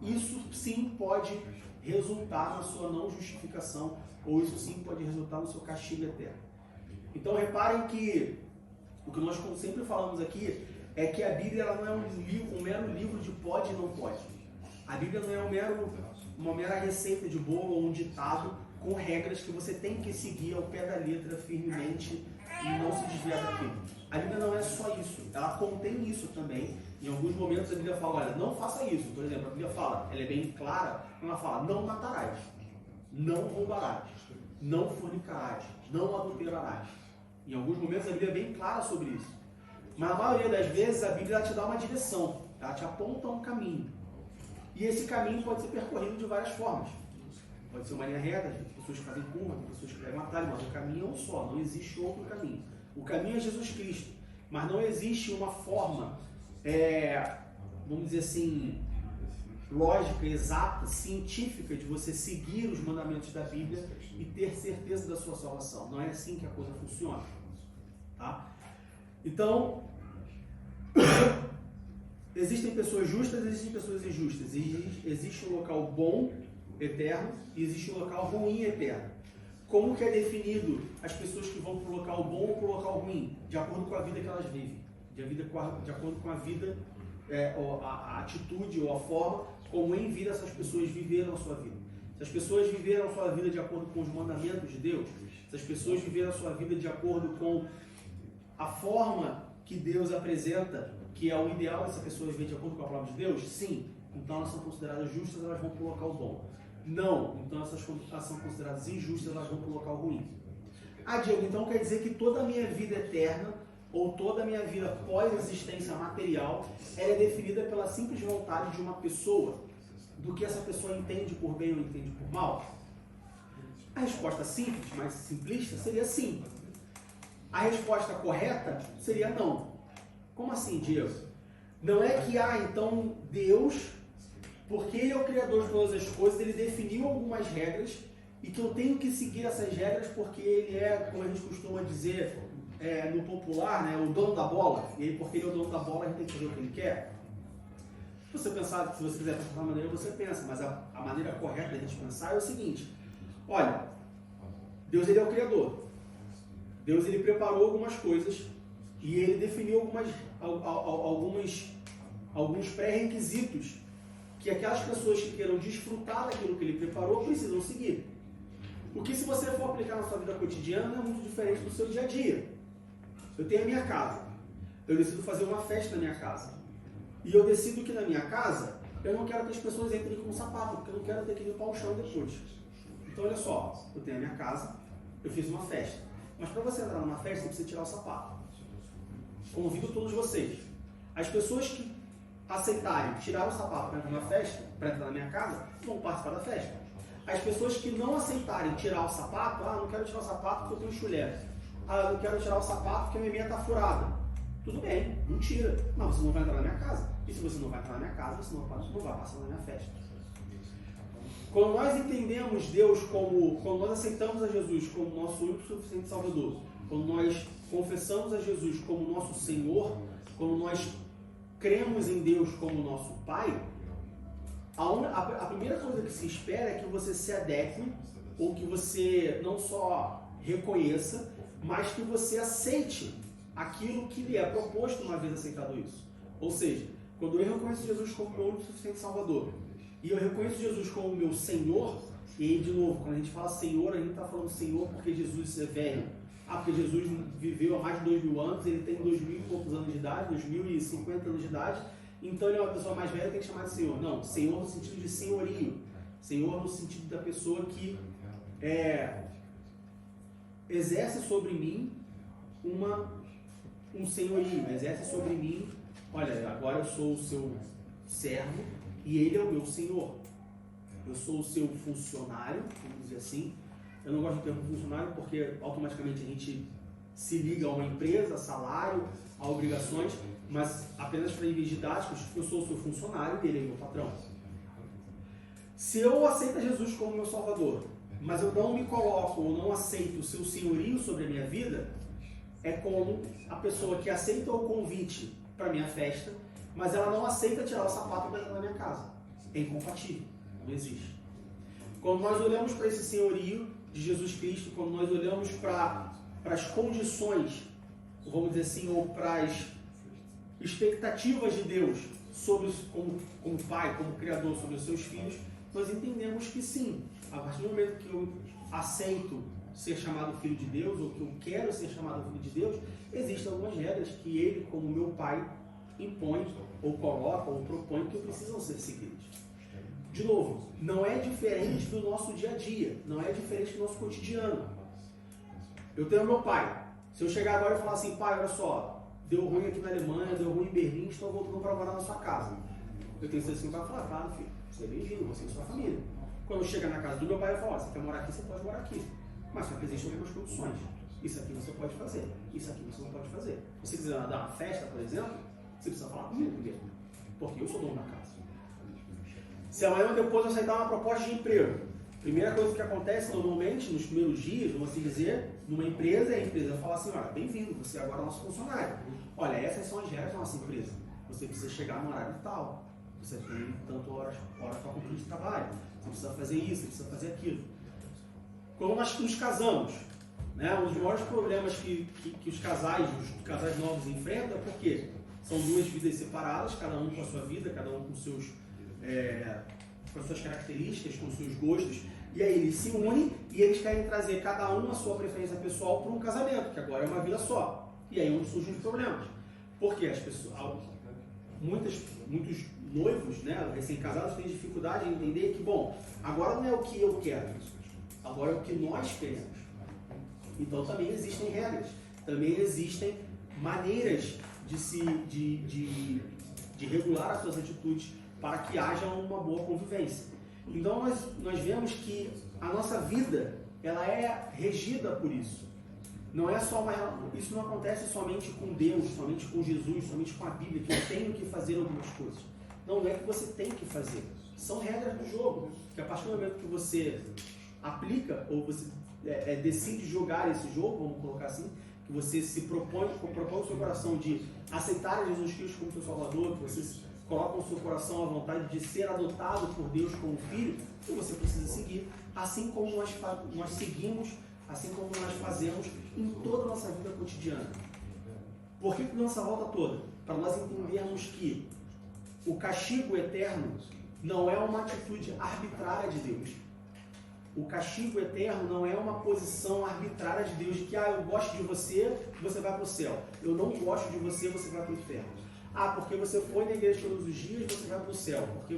isso sim pode resultar na sua não justificação, ou isso sim pode resultar no seu castigo eterno. Então reparem que o que nós sempre falamos aqui é que a Bíblia ela não é um mero livro de pode e não pode. A Bíblia não é uma mera receita de bolo ou um ditado com regras que você tem que seguir ao pé da letra firmemente e não se desviar daquilo. A Bíblia não é só isso, ela contém isso também. Em alguns momentos a Bíblia fala, olha, não faça isso. Por exemplo, a Bíblia fala, ela é bem clara, ela fala, não matarás, não roubarás, não fornicarás, não adulterarás. Em alguns momentos a Bíblia é bem clara sobre isso. Mas a maioria das vezes a Bíblia te dá uma direção, ela te aponta um caminho. E esse caminho pode ser percorrido de várias formas. Pode ser uma linha reta, tem pessoas que fazem curva, tem pessoas que pegam atalho, mas o caminho é um só, não existe outro caminho. O caminho é Jesus Cristo, mas não existe uma forma, vamos dizer assim, lógica, exata, científica de você seguir os mandamentos da Bíblia e ter certeza da sua salvação. Não é assim que a coisa funciona. Tá? Então, existem pessoas justas, existem pessoas injustas. Existe um local bom, eterno, e existe um local ruim, eterno. Como que é definido as pessoas que vão para o local bom ou para o local ruim? De acordo com a vida que elas vivem. De acordo com a vida, a atitude ou a forma como em vida essas pessoas viveram a sua vida. Se as pessoas viveram a sua vida de acordo com os mandamentos de Deus, se as pessoas viveram a sua vida de acordo com a forma que Deus apresenta, que é o ideal dessa pessoa viver de acordo com a palavra de Deus, sim, então elas são consideradas justas, elas vão para o local bom. Não, então essas são consideradas injustas, elas vão para o local ruim. Diego, então quer dizer que toda a minha vida eterna, ou toda a minha vida pós-existência material, ela é definida pela simples vontade de uma pessoa, do que essa pessoa entende por bem ou entende por mal? A resposta simples, mais simplista, seria sim. A resposta correta seria não. Como assim, Diego? Não é que, então, Deus, porque Ele é o Criador de todas as coisas, Ele definiu algumas regras e que eu tenho que seguir essas regras porque Ele é, como a gente costuma dizer no popular, né, o dono da bola. E aí, porque Ele é o dono da bola, a gente tem que fazer o que Ele quer. Se você pensar, se você quiser pensar de uma maneira, você pensa, mas a maneira correta da gente pensar é o seguinte: olha, Deus Ele é o Criador. Deus Ele preparou algumas coisas e Ele definiu alguns pré-requisitos que aquelas pessoas que queiram desfrutar daquilo que Ele preparou precisam seguir. Porque se você for aplicar na sua vida cotidiana, é muito diferente do seu dia a dia. Eu tenho a minha casa, eu decido fazer uma festa na minha casa. E eu decido que na minha casa, eu não quero que as pessoas entrem com um sapato, porque eu não quero ter que limpar o chão depois. Então olha só, eu tenho a minha casa, eu fiz uma festa. Mas para você entrar numa festa, você precisa tirar o sapato. Convido todos vocês. As pessoas que aceitarem tirar o sapato para entrar na festa, para entrar na minha casa, vão participar da festa. As pessoas que não aceitarem tirar o sapato, não quero tirar o sapato porque eu tenho chulé. Eu não quero tirar o sapato porque a minha meia está furada. Tudo bem, não tira. Mas você não vai entrar na minha casa. E se você não vai entrar na minha casa, você não vai passar na minha festa. Quando nós entendemos Deus quando nós aceitamos a Jesus como nosso único e suficiente Salvador, quando nós confessamos a Jesus como nosso Senhor, quando nós cremos em Deus como nosso Pai, A primeira coisa que se espera é que você se adeque, ou que você não só reconheça, mas que você aceite aquilo que lhe é proposto uma vez aceitado isso. Ou seja, quando eu reconheço Jesus como meu único e suficiente Salvador, e eu reconheço Jesus como meu Senhor, e aí, de novo, quando a gente fala Senhor, a gente está falando Senhor porque Jesus é velho. Porque Jesus viveu há mais de 2000 anos, ele tem 2000 e poucos anos de idade, 2050 anos de idade, então ele é uma pessoa mais velha, tem que chamar de Senhor. Não, Senhor no sentido de senhorio. Senhor no sentido da pessoa que exerce sobre mim um senhorio, exerce sobre mim, olha, agora eu sou o seu servo e ele é o meu Senhor. Eu sou o seu funcionário, vamos dizer assim. Eu não gosto do termo funcionário porque automaticamente a gente se liga a uma empresa, a salário, a obrigações, mas apenas para níveis didáticos, eu sou o seu funcionário e ele é meu patrão. Se eu aceito Jesus como meu Salvador, mas eu não me coloco ou não aceito o seu senhorio sobre a minha vida, é como a pessoa que aceita o convite para a minha festa, mas ela não aceita tirar o sapato da minha casa. É incompatível, não existe. Quando nós olhamos para esse senhorio de Jesus Cristo, quando nós olhamos para as condições, vamos dizer assim, ou para as expectativas de Deus sobre, como Pai, como Criador sobre os seus filhos, nós entendemos que sim, a partir do momento que eu aceito ser chamado filho de Deus, ou que eu quero ser chamado filho de Deus, existem algumas regras que Ele, como meu Pai, impõe, ou coloca, ou propõe que precisam ser seguidas. De novo, não é diferente do nosso dia a dia, não é diferente do nosso cotidiano. Eu tenho meu pai. Se eu chegar agora e falar assim, pai, olha só, deu ruim aqui na Alemanha, deu ruim em Berlim, estou voltando para morar na sua casa. Eu tenho certeza que vai falar, claro, filho, você é bem-vindo, você e sua família. Quando chega na casa do meu pai, eu falo, você quer morar aqui, você pode morar aqui. Mas só que existem algumas condições. Isso aqui você pode fazer, isso aqui você não pode fazer. Se você quiser dar uma festa, por exemplo, você precisa falar comigo primeiro, porque eu sou dono da casa. Se amanhã ou depois eu aceitar uma proposta de emprego, primeira coisa que acontece normalmente nos primeiros dias, vamos assim dizer, numa empresa, é a empresa fala assim, olha, bem-vindo, você agora é nosso funcionário. Olha, essas são as regras da nossa empresa. Você precisa chegar no horário tal, você tem tanto horas para cumprir de trabalho, você precisa fazer isso, você precisa fazer aquilo. Quando nós nos casamos, né, um dos maiores problemas que os casais novos enfrentam é porque são duas vidas separadas, cada um com a sua vida, cada um com as suas características, com os seus gostos, e aí eles se unem e eles querem trazer cada um a sua preferência pessoal para um casamento, que agora é uma vida só. E aí onde surgem os problemas. Porque as pessoas, muitos noivos, né, recém-casados, têm dificuldade em entender que, bom, agora não é o que eu quero, agora é o que nós queremos. Então também existem regras, também existem maneiras de regular as suas atitudes para que haja uma boa convivência. Então nós vemos que a nossa vida ela é regida por isso. Não é só isso não acontece somente com Deus, somente com Jesus, somente com a Bíblia, que eu tenho que fazer algumas coisas. Não é que você tem que fazer. São regras do jogo, que a partir do momento que você aplica, ou você decide jogar esse jogo, vamos colocar assim, que você se propõe no seu coração de aceitar Jesus Cristo como seu Salvador, que você coloca no seu coração a vontade de ser adotado por Deus como filho, que você precisa seguir, assim como nós seguimos, assim como nós fazemos em toda a nossa vida cotidiana. Por que nossa volta toda? Para nós entendermos que o castigo eterno não é uma atitude arbitrária de Deus. O castigo eterno não é uma posição arbitrária de Deus, de que eu gosto de você, você vai para o céu. Eu não gosto de você, você vai para o inferno. Porque você foi na igreja todos os dias, você vai para o céu. Porque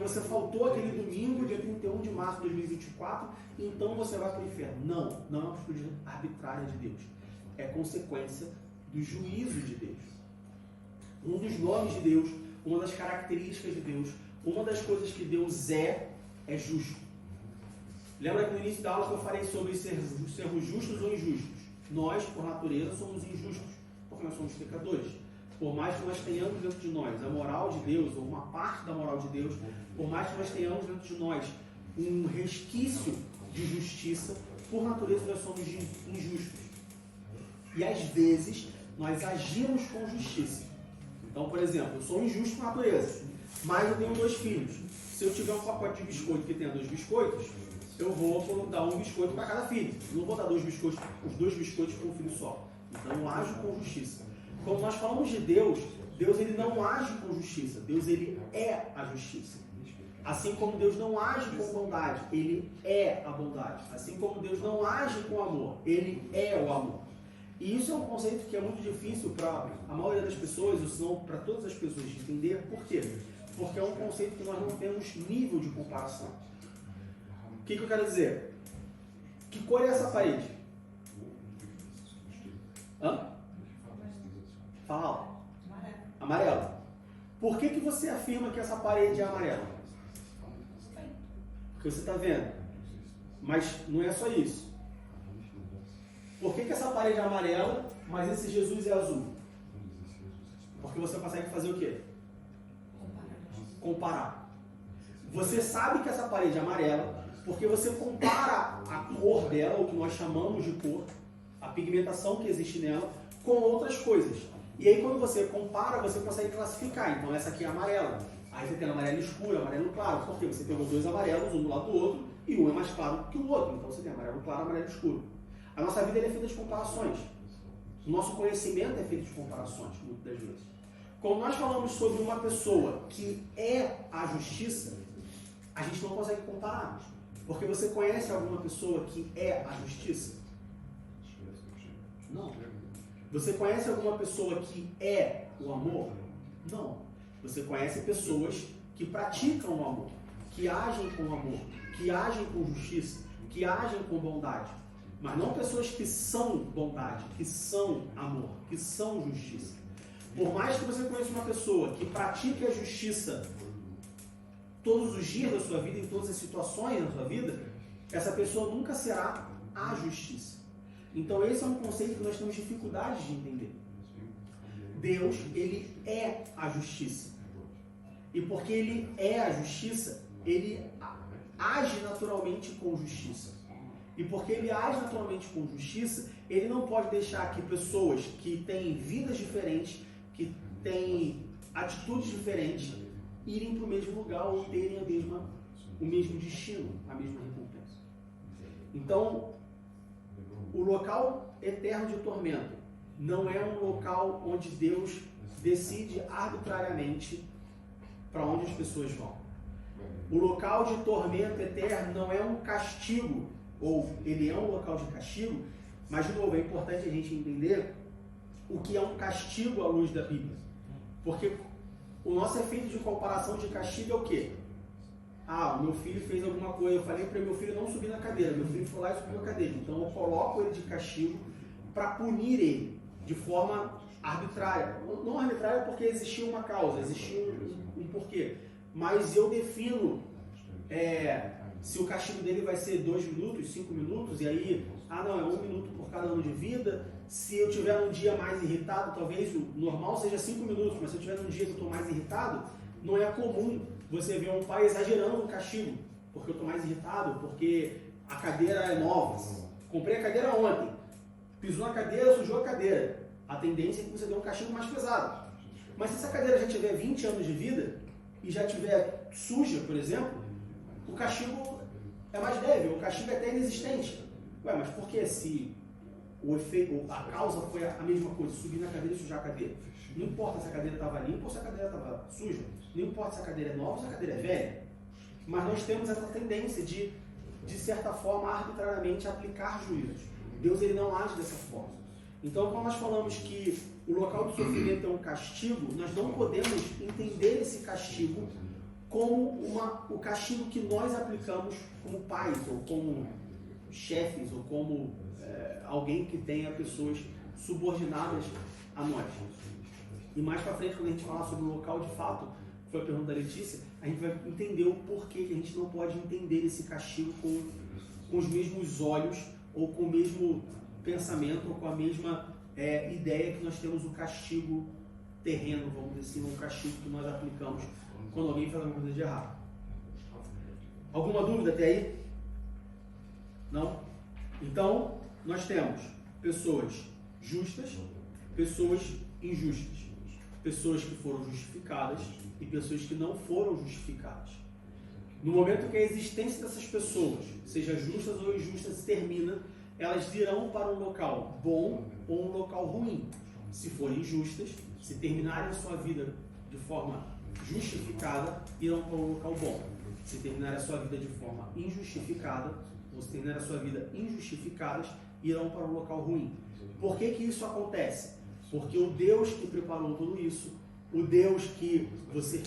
você faltou aquele domingo, dia 31 de março de 2024, então você vai para o inferno. Não é uma atitude arbitrária de Deus. É consequência do juízo de Deus. Um dos nomes de Deus, uma das características de Deus, uma das coisas que Deus é justo. Lembra que no início da aula que eu falei sobre sermos justos ou injustos? Nós, por natureza, somos injustos, porque nós somos pecadores. Por mais que nós tenhamos dentro de nós a moral de Deus, ou uma parte da moral de Deus, por mais que nós tenhamos dentro de nós um resquício de justiça, por natureza nós somos injustos. E às vezes nós agimos com justiça. Então, por exemplo, eu sou injusto por natureza. mas eu tenho 2 filhos. Se eu tiver um pacote de biscoito que tenha 2 biscoitos, eu vou dar um biscoito para cada filho. Eu não vou dar os 2 biscoitos para um filho só. Então eu ajo com justiça. Quando nós falamos de Deus, Deus ele não age com justiça. Deus ele é a justiça. Assim como Deus não age com bondade, ele é a bondade. Assim como Deus não age com amor, ele é o amor. E isso é um conceito que é muito difícil para a maioria das pessoas, ou se não para todas as pessoas de entender. Por quê? Porque é um conceito que nós não temos nível de comparação. O que eu quero dizer? Que cor é essa parede? Hã? Fala. Amarelo. Por que você afirma que essa parede é amarela? Porque você está vendo. Mas não é só isso. Por que essa parede é amarela, mas esse Jesus é azul? Porque você consegue fazer o quê? Comparar. Você sabe que essa parede é amarela porque você compara a cor dela, o que nós chamamos de cor, a pigmentação que existe nela, com outras coisas. E aí quando você compara, você consegue classificar. Então essa aqui é amarela. Aí você tem amarelo escuro, amarelo claro. Por quê? Você pegou 2 amarelos, um do lado do outro, e um é mais claro que o outro. Então você tem amarelo claro e amarelo escuro. A nossa vida é feita de comparações. O nosso conhecimento é feito de comparações, muitas das vezes. Quando nós falamos sobre uma pessoa que é a justiça, a gente não consegue comparar. Porque você conhece alguma pessoa que é a justiça? Não. Você conhece alguma pessoa que é o amor? Não. Você conhece pessoas que praticam o amor, que agem com amor, que agem com justiça, que agem com bondade. Mas não pessoas que são bondade, que são amor, que são justiça. Por mais que você conheça uma pessoa que pratique a justiça todos os dias da sua vida, em todas as situações da sua vida, essa pessoa nunca será a justiça. Então esse é um conceito que nós temos dificuldade de entender. Deus, ele é a justiça. E porque ele é a justiça, ele age naturalmente com justiça. E porque ele age naturalmente com justiça, ele não pode deixar que pessoas que têm vidas diferentes, que têm atitudes diferentes, irem para o mesmo lugar ou terem o mesmo destino, a mesma recompensa. Então, o local eterno de tormento não é um local onde Deus decide arbitrariamente para onde as pessoas vão. O local de tormento eterno não é um castigo, ou ele é um local de castigo, mas, de novo, é importante a gente entender o que é um castigo à luz da Bíblia. Porque o nosso efeito de comparação de castigo é o quê? Ah, o meu filho fez alguma coisa, eu falei para meu filho não subir na cadeira, meu filho foi lá e subiu na cadeira, então eu coloco ele de castigo para punir ele de forma arbitrária. Não arbitrária porque existia uma causa, existia um porquê, mas eu defino se o castigo dele vai ser 2 minutos, 5 minutos, e aí, não, é 1 minuto por cada ano de vida. Se eu tiver um dia mais irritado, talvez o normal seja 5 minutos, mas se eu tiver um dia que eu estou mais irritado, não é comum você ver um pai exagerando no castigo, porque eu estou mais irritado, porque a cadeira é nova. Comprei a cadeira ontem, pisou na cadeira, sujou a cadeira. A tendência é que você dê um castigo mais pesado. Mas se essa cadeira já tiver 20 anos de vida e já tiver suja, por exemplo, o castigo é mais leve, o castigo é até inexistente. Ué, mas por que se o efeito, a causa foi a mesma coisa, subir na cadeira e sujar a cadeira? Não importa se a cadeira estava limpa ou se a cadeira estava suja. Não importa se a cadeira é nova ou se a cadeira é velha. Mas nós temos essa tendência de certa forma, arbitrariamente aplicar juízos. Deus ele não age dessa forma. Então, quando nós falamos que o local do sofrimento é um castigo, nós não podemos entender esse castigo como o castigo que nós aplicamos como pais, ou como chefes, ou como alguém que tenha pessoas subordinadas a nós. E mais para frente, quando a gente falar sobre o local de fato, que foi a pergunta da Letícia, a gente vai entender o porquê que a gente não pode entender esse castigo com os mesmos olhos, ou com o mesmo pensamento, ou com a mesma ideia que nós temos o castigo terreno, vamos dizer assim, um castigo que nós aplicamos quando alguém faz alguma coisa de errado. Alguma dúvida até aí? Não? Então, nós temos pessoas justas, pessoas injustas. pessoas que foram justificadas e pessoas que não foram justificadas. No momento que a existência dessas pessoas, seja justas ou injustas, se termina, elas irão para um local bom ou um local ruim. Se forem justas, se terminarem a sua vida de forma justificada, irão para um local bom. Se terminarem a sua vida de forma injustificada, ou se terminarem a sua vida injustificadas, irão para um local ruim. Por que que isso acontece? Porque o Deus que preparou tudo isso, o Deus que você,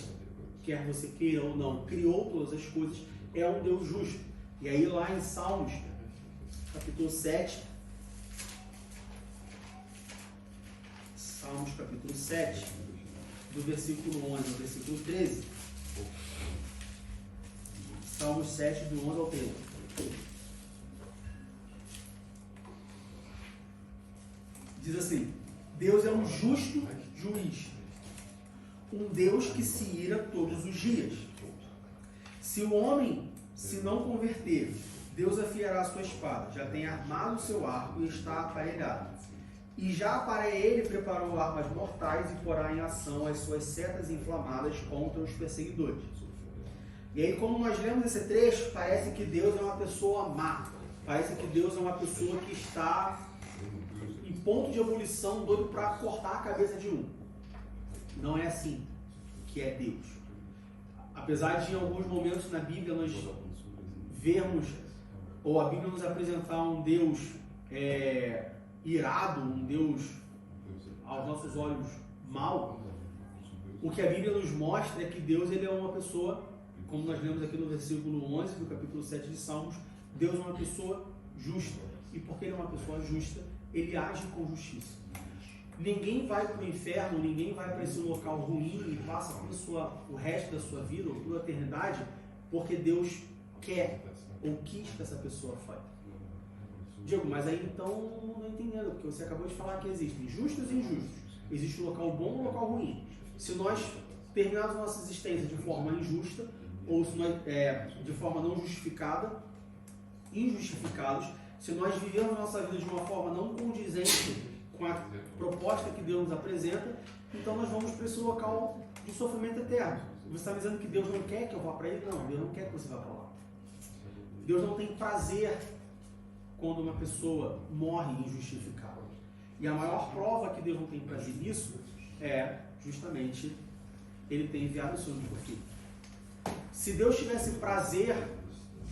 quer você queira ou não, criou todas as coisas, é um Deus justo. E aí lá em Salmos, capítulo 7, Salmos capítulo 7, do versículo 11 ao versículo 13, Salmos 7, do 11 ao 13. Diz assim: Deus é um justo juiz, um Deus que se ira todos os dias. Se o homem se não converter, Deus afiará a sua espada, já tem armado o seu arco e está aparelhado. E já para ele preparou armas mortais e porá em ação as suas setas inflamadas contra os perseguidores. E aí, como nós lemos esse trecho, parece que Deus é uma pessoa má. Parece que Deus é uma pessoa que está em ponto de ebulição, doido para cortar a cabeça de um. Não é assim que é Deus. Apesar de em alguns momentos na Bíblia nós vermos, ou a Bíblia nos apresentar um Deus irado, um Deus aos nossos olhos mau, o que a Bíblia nos mostra é que Deus ele é uma pessoa, como nós lemos aqui no versículo 11 do capítulo 7 de Salmos, Deus é uma pessoa justa. E porque ele é uma pessoa justa, ele age com justiça. Ninguém vai para o inferno, ninguém vai para esse local ruim e passa o resto da sua vida, ou toda a eternidade, porque Deus quer ou quis que essa pessoa faça. Diego, mas aí então não entendendo, porque você acabou de falar que existem justos e injustos. Existe um local bom e um local ruim. Se nós terminarmos nossa existência de forma injusta, ou se nós, de forma não justificada, injustificados, se nós vivemos nossa vida de uma forma não condizente com a proposta que Deus nos apresenta, então nós vamos para esse local de sofrimento eterno. Você está me dizendo que Deus não quer que eu vá para ele? Não, Deus não quer que você vá para lá. Deus não tem prazer quando uma pessoa morre injustificada. E a maior prova que Deus não tem prazer nisso é justamente ele ter enviado o seu único filho. Se Deus tivesse prazer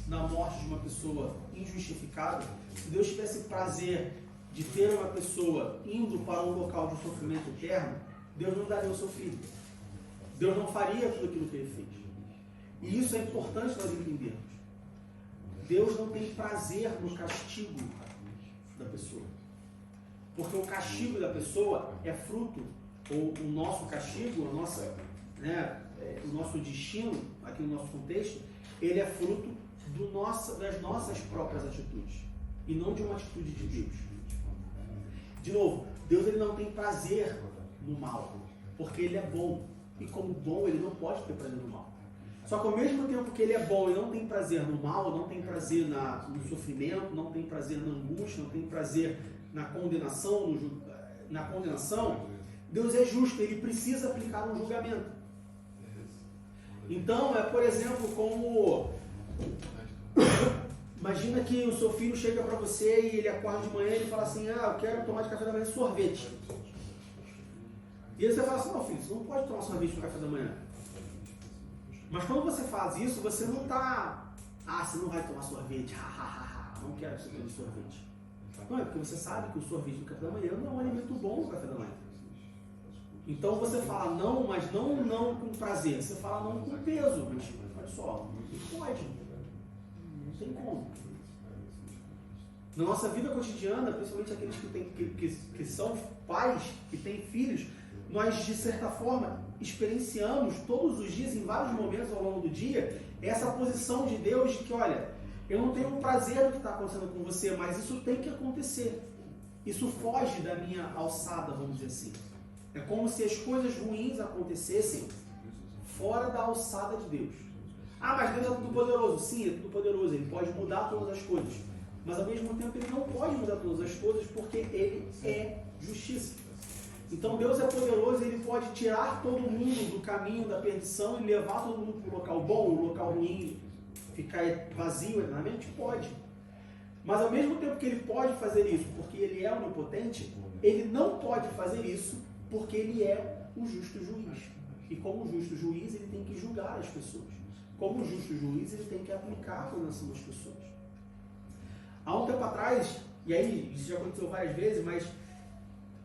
na morte de uma pessoa injustificada, se Deus tivesse prazer de ter uma pessoa indo para um local de sofrimento eterno, Deus não daria o seu filho. Deus não faria tudo aquilo que ele fez. E isso é importante nós entendermos. Deus não tem prazer no castigo da pessoa. Porque o castigo da pessoa é fruto, ou o nosso castigo, o nosso destino, aqui no nosso contexto, ele é fruto das nossas próprias atitudes. E não de uma atitude de Deus. De novo, Deus ele não tem prazer no mal, porque ele é bom. E como bom, ele não pode ter prazer no mal. Só que ao mesmo tempo que ele é bom e não tem prazer no mal, não tem prazer no sofrimento, não tem prazer na angústia, não tem prazer na condenação, Deus é justo, ele precisa aplicar um julgamento. Então, por exemplo, como... Imagina que o seu filho chega para você e ele acorda de manhã e ele fala assim, eu quero tomar de café da manhã sorvete. E aí você fala assim, não filho, você não pode tomar sorvete no café da manhã. Mas quando você faz isso, você não está, você não vai tomar sorvete, não quero que você tome sorvete. Não, é porque você sabe que o sorvete no café da manhã não é um alimento bom no café da manhã. Então você fala não, mas não com prazer, você fala não com peso, mas olha só, não pode, não tem como. Na nossa vida cotidiana, principalmente aqueles que são pais, que têm filhos, nós de certa forma experienciamos todos os dias, em vários momentos ao longo do dia, essa posição de Deus de que, olha, eu não tenho prazer no que está acontecendo com você, mas isso tem que acontecer. Isso foge da minha alçada, vamos dizer assim. É como se as coisas ruins acontecessem fora da alçada de Deus. Mas Deus é tudo poderoso. Sim, é tudo poderoso. Ele pode mudar todas as coisas. Mas ao mesmo tempo ele não pode mudar todas as coisas porque ele é justiça. Então Deus é poderoso, Ele pode tirar todo mundo do caminho da perdição e levar todo mundo para o local bom, o local ruim, ficar vazio eternamente? Pode. Mas ao mesmo tempo que Ele pode fazer isso, porque Ele é onipotente, Ele não pode fazer isso porque Ele é o justo juiz. E como justo juiz, Ele tem que julgar as pessoas. Como justo juiz, Ele tem que aplicar a condenação das pessoas. Há um tempo atrás, e aí isso já aconteceu várias vezes, mas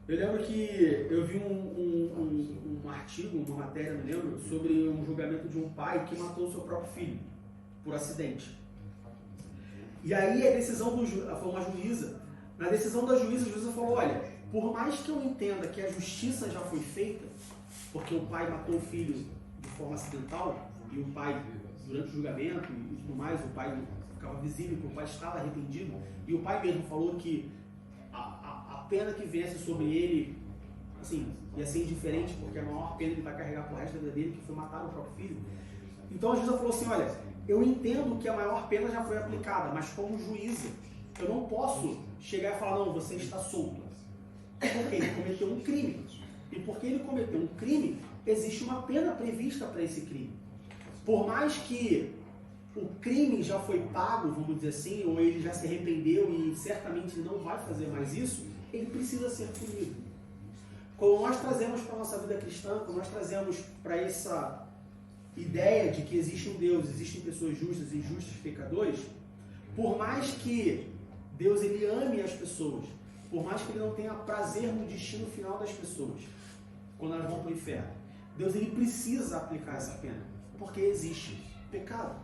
eu lembro que eu vi um artigo, uma matéria, não lembro, sobre um julgamento de um pai que matou o seu próprio filho por acidente. E aí a decisão foi uma juíza. Na decisão da juíza, a juíza falou, olha, por mais que eu entenda que a justiça já foi feita, porque o pai matou o filho de forma acidental, e o pai, durante o julgamento e tudo mais, o pai ficava visível que o pai estava arrependido, e o pai mesmo falou que a pena que viesse sobre ele, assim, ia ser indiferente, porque a maior pena ele vai carregar pro resto da vida dele, que foi matar o próprio filho. Então a juíza falou assim, olha, eu entendo que a maior pena já foi aplicada, mas como juíza, eu não posso chegar e falar, não, você está solto. Porque ele cometeu um crime. E porque ele cometeu um crime, existe uma pena prevista para esse crime. Por mais que o crime já foi pago, vamos dizer assim, ou ele já se arrependeu e certamente não vai fazer mais isso, ele precisa ser punido. Quando nós trazemos para a nossa vida cristã, quando nós trazemos para essa ideia de que existe um Deus, existem pessoas justas e injustas, pecadores, por mais que Deus ele ame as pessoas, por mais que ele não tenha prazer no destino final das pessoas, quando elas vão para o inferno, Deus ele precisa aplicar essa pena, porque existe pecado,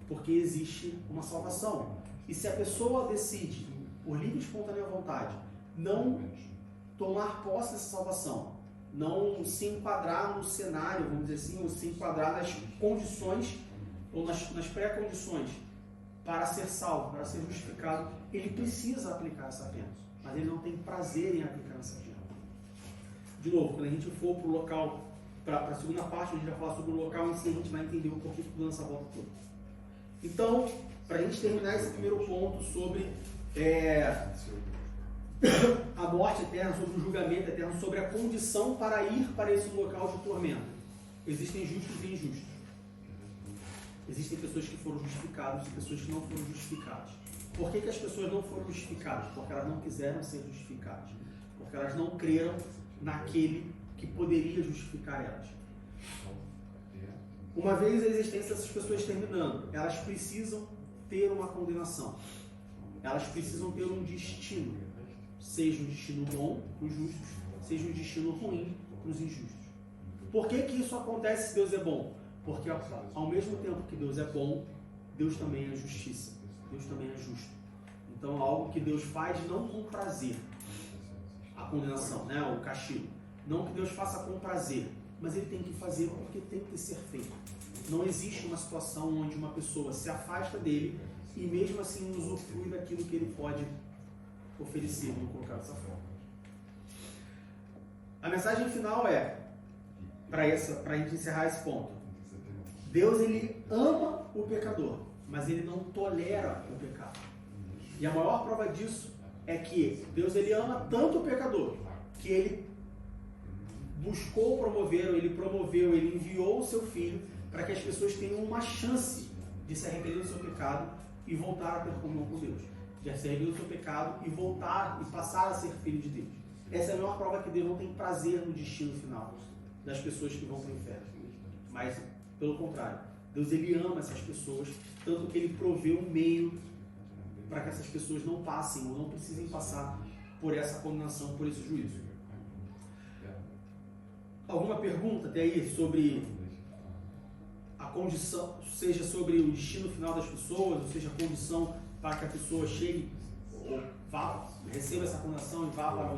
porque existe uma salvação. E se a pessoa decide, por livre e espontânea vontade, não tomar posse dessa salvação, não se enquadrar no cenário, vamos dizer assim, ou se enquadrar nas condições, ou nas pré-condições, para ser salvo, para ser justificado, ele precisa aplicar essa pena, mas ele não tem prazer em aplicar essa pena. De novo, quando a gente for para o local, para a segunda parte, a gente vai falar sobre o local em si, a gente vai entender o porquê que dando essa volta toda. Então, para a gente terminar esse primeiro ponto sobre a morte eterna, sobre o julgamento eterno, sobre a condição para ir para esse local de tormento. Existem justos e injustos. Existem pessoas que foram justificadas e pessoas que não foram justificadas. Por que as pessoas não foram justificadas? Porque elas não quiseram ser justificadas. Porque elas não creram naquele que poderia justificar elas. Uma vez a existência dessas pessoas terminando, elas precisam ter uma condenação. Elas precisam ter um destino. Seja um destino bom para os justos, seja um destino ruim para os injustos. Por que isso acontece se Deus é bom? Porque ao mesmo tempo que Deus é bom, Deus também é justiça. Deus também é justo. Então é algo que Deus faz não com prazer. A condenação, né? O castigo. Não que Deus faça com prazer, mas Ele tem que fazer porque tem que ser feito. Não existe uma situação onde uma pessoa se afasta dele e mesmo assim usufrui daquilo que Ele pode oferecer, vamos colocar dessa forma. A mensagem final é, para a gente encerrar esse ponto, Deus ele ama o pecador, mas Ele não tolera o pecado. E a maior prova disso é que Deus ele ama tanto o pecador, que Ele buscou promover, ou Ele promoveu, Ele enviou o seu Filho para que as pessoas tenham uma chance de se arrepender do seu pecado e voltar a ter comunhão com Deus. De se arrepender do seu pecado e voltar e passar a ser filho de Deus. Essa é a maior prova que Deus não tem prazer no destino final das pessoas que vão para o inferno. Mas, pelo contrário, Deus ele ama essas pessoas, tanto que Ele proveu um meio para que essas pessoas não passem ou não precisem passar por essa condenação, por esse juízo. Alguma pergunta até aí sobre a condição, seja sobre o destino final das pessoas, ou seja, a condição para que a pessoa chegue ou vá, receba essa condenação e vá para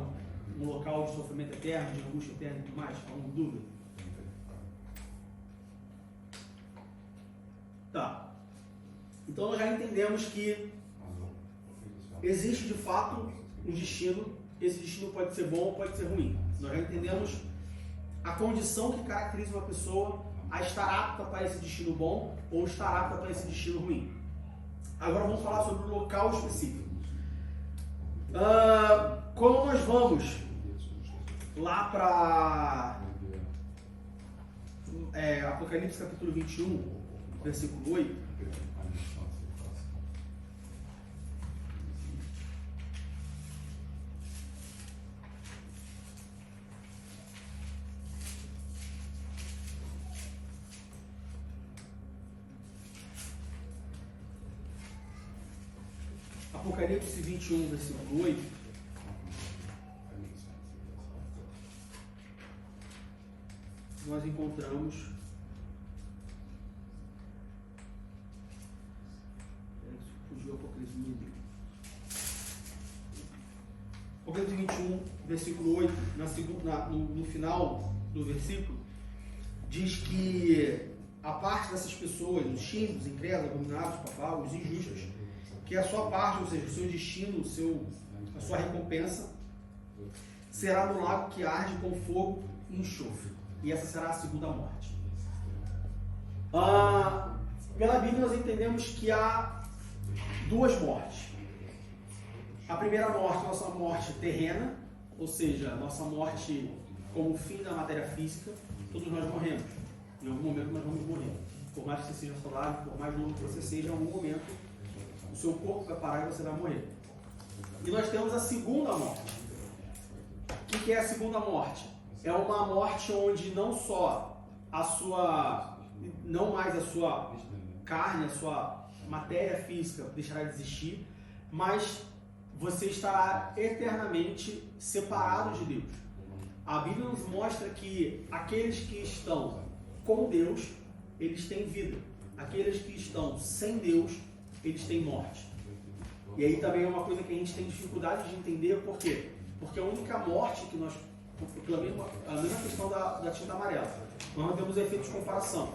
um local de sofrimento eterno, de angústia eterna e tudo mais? Alguma dúvida? Tá. Então nós já entendemos que existe de fato um destino, esse destino pode ser bom ou pode ser ruim. Nós já entendemos a condição que caracteriza uma pessoa a estar apta para esse destino bom ou estar apta para esse destino ruim. Agora vamos falar sobre o local específico. Como nós vamos lá para Apocalipse capítulo 21, versículo 8. Apocalipse 21, versículo 8. Nós encontramos fugiu o Apocalipse do Apocalipse 21, versículo 8, no final do versículo, diz que a parte dessas pessoas, os tímidos, incrédulos, abominados, papagos, injustos, que a sua parte, ou seja, o seu destino, a sua recompensa, será no lago que arde com fogo e enxofre. E essa será a segunda morte. Pela Bíblia nós entendemos que há duas mortes. A primeira morte, nossa morte terrena, ou seja, nossa morte como fim da matéria física. Todos nós morremos. Em algum momento nós vamos morrer. Por mais que você seja saudável, por mais novo que você seja, em algum momento o seu corpo vai parar e você vai morrer. E nós temos a segunda morte. O que é a segunda morte? É uma morte onde não mais a sua carne, a sua matéria física deixará de existir, mas você estará eternamente separado de Deus. A Bíblia nos mostra que aqueles que estão com Deus, eles têm vida. Aqueles que estão sem Deus, eles têm morte. E aí também é uma coisa que a gente tem dificuldade de entender, por quê? Porque a única morte que nós, a mesma questão da tinta amarela, nós não temos efeito de comparação.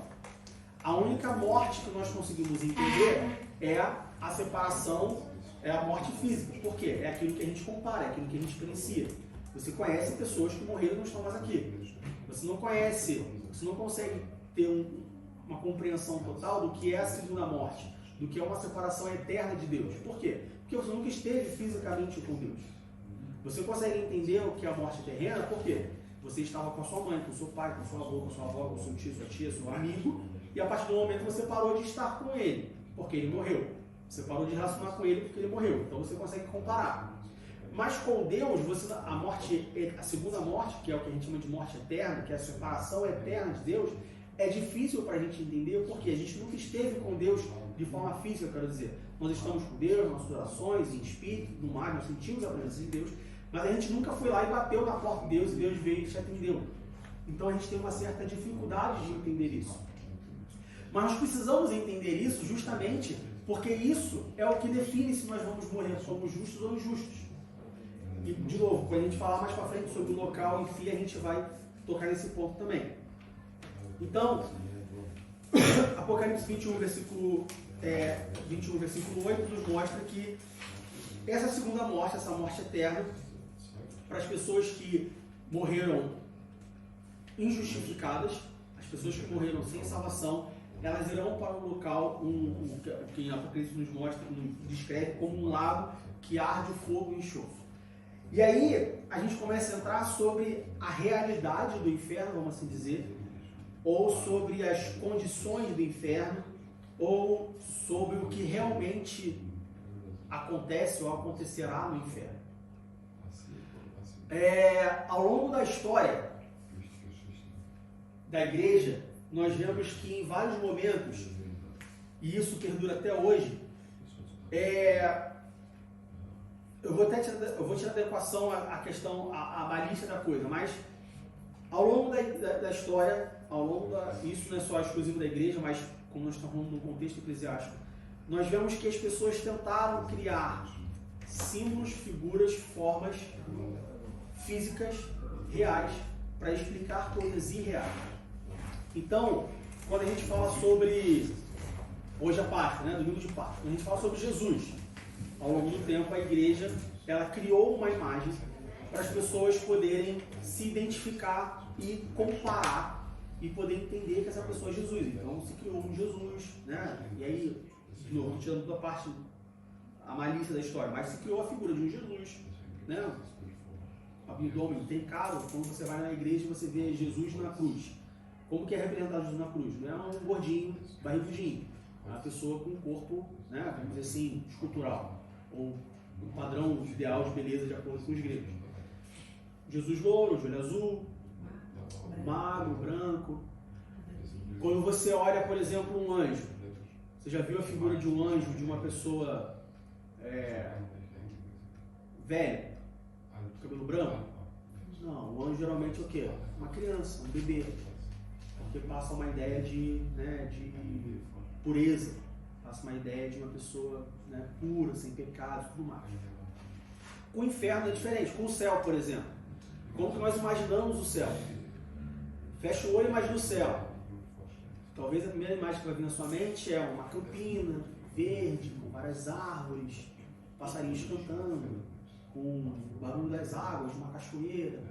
A única morte que nós conseguimos entender é a separação, é a morte física. Por quê? É aquilo que a gente compara, é aquilo que a gente experiencia. Você conhece pessoas que morreram e não estão mais aqui. Você não conhece, você não consegue ter uma compreensão total do que é a segunda morte, do que é uma separação eterna de Deus. Por quê? Porque você nunca esteve fisicamente com Deus. Você consegue entender o que é a morte terrena, por quê? Você estava com a sua mãe, com o seu pai, com o seu avô, com a sua avó, com o seu tio, sua tia, seu amigo, e a partir do momento você parou de estar com ele, porque ele morreu. Você parou de relacionar com ele porque ele morreu. Então você consegue comparar. Mas com Deus, a segunda morte, que é o que a gente chama de morte eterna, que é a separação eterna de Deus, é difícil para a gente entender, porque a gente nunca esteve com Deus de forma física, eu quero dizer. Nós estamos com Deus, nas nossas orações, em espírito, no mais, nós sentimos a presença de Deus, mas a gente nunca foi lá e bateu na porta de Deus e Deus veio e te atendeu. Então a gente tem uma certa dificuldade de entender isso. Mas nós precisamos entender isso justamente porque isso é o que define se nós vamos morrer, somos justos ou injustos. E, de novo, quando a gente falar mais para frente sobre o local em si, a gente vai tocar nesse ponto também. Então, Apocalipse 21, versículo 8, nos mostra que essa segunda morte, essa morte eterna, para as pessoas que morreram injustificadas, as pessoas que morreram sem salvação, elas irão para um local, que em Apocalipse nos mostra, nos descreve como um lago que arde fogo e enxofre. E aí a gente começa a entrar sobre a realidade do inferno, vamos assim dizer, ou sobre as condições do inferno, ou sobre o que realmente acontece ou acontecerá no inferno. Ao longo da história da igreja, nós vemos que em vários momentos, e isso perdura até hoje, eu vou tirar da equação a questão, a malícia da coisa, mas ao longo da história, isso não é só exclusivo da igreja, mas como nós estamos falando no contexto eclesiástico, nós vemos que as pessoas tentaram criar símbolos, figuras, formas físicas, reais, para explicar coisas irreais. Então, quando a gente fala sobre, hoje a Páscoa, domingo de Páscoa, quando a gente fala sobre Jesus, ao longo do tempo a igreja, ela criou uma imagem para as pessoas poderem se identificar e comparar e poder entender que essa pessoa é Jesus. Então se criou um Jesus, E aí, de novo, tirando toda a parte, a malícia da história, mas se criou a figura de um Jesus, abdômen trincado, quando você vai na igreja e você vê Jesus na cruz. Como que é representado Jesus na cruz? Não é um gordinho, barrigudinho. É uma pessoa com um corpo, né, vamos dizer assim, escultural. Ou um padrão ideal de beleza de acordo com os gregos. Jesus louro, de olho azul, magro, branco. Quando você olha, por exemplo, um anjo, você já viu a figura de um anjo, de uma pessoa velha, cabelo branco? Não, o anjo geralmente é o quê? Uma criança, um bebê. Porque passa uma ideia de pureza, passa uma ideia de uma pessoa, né, pura, sem pecado e tudo mais. Com o inferno é diferente, com o céu, por exemplo. Como que nós imaginamos o céu? Fecha o olho e imagina o céu. Talvez a primeira imagem que vai vir na sua mente é uma campina verde, com várias árvores, passarinhos cantando, com o barulho das águas, uma cachoeira,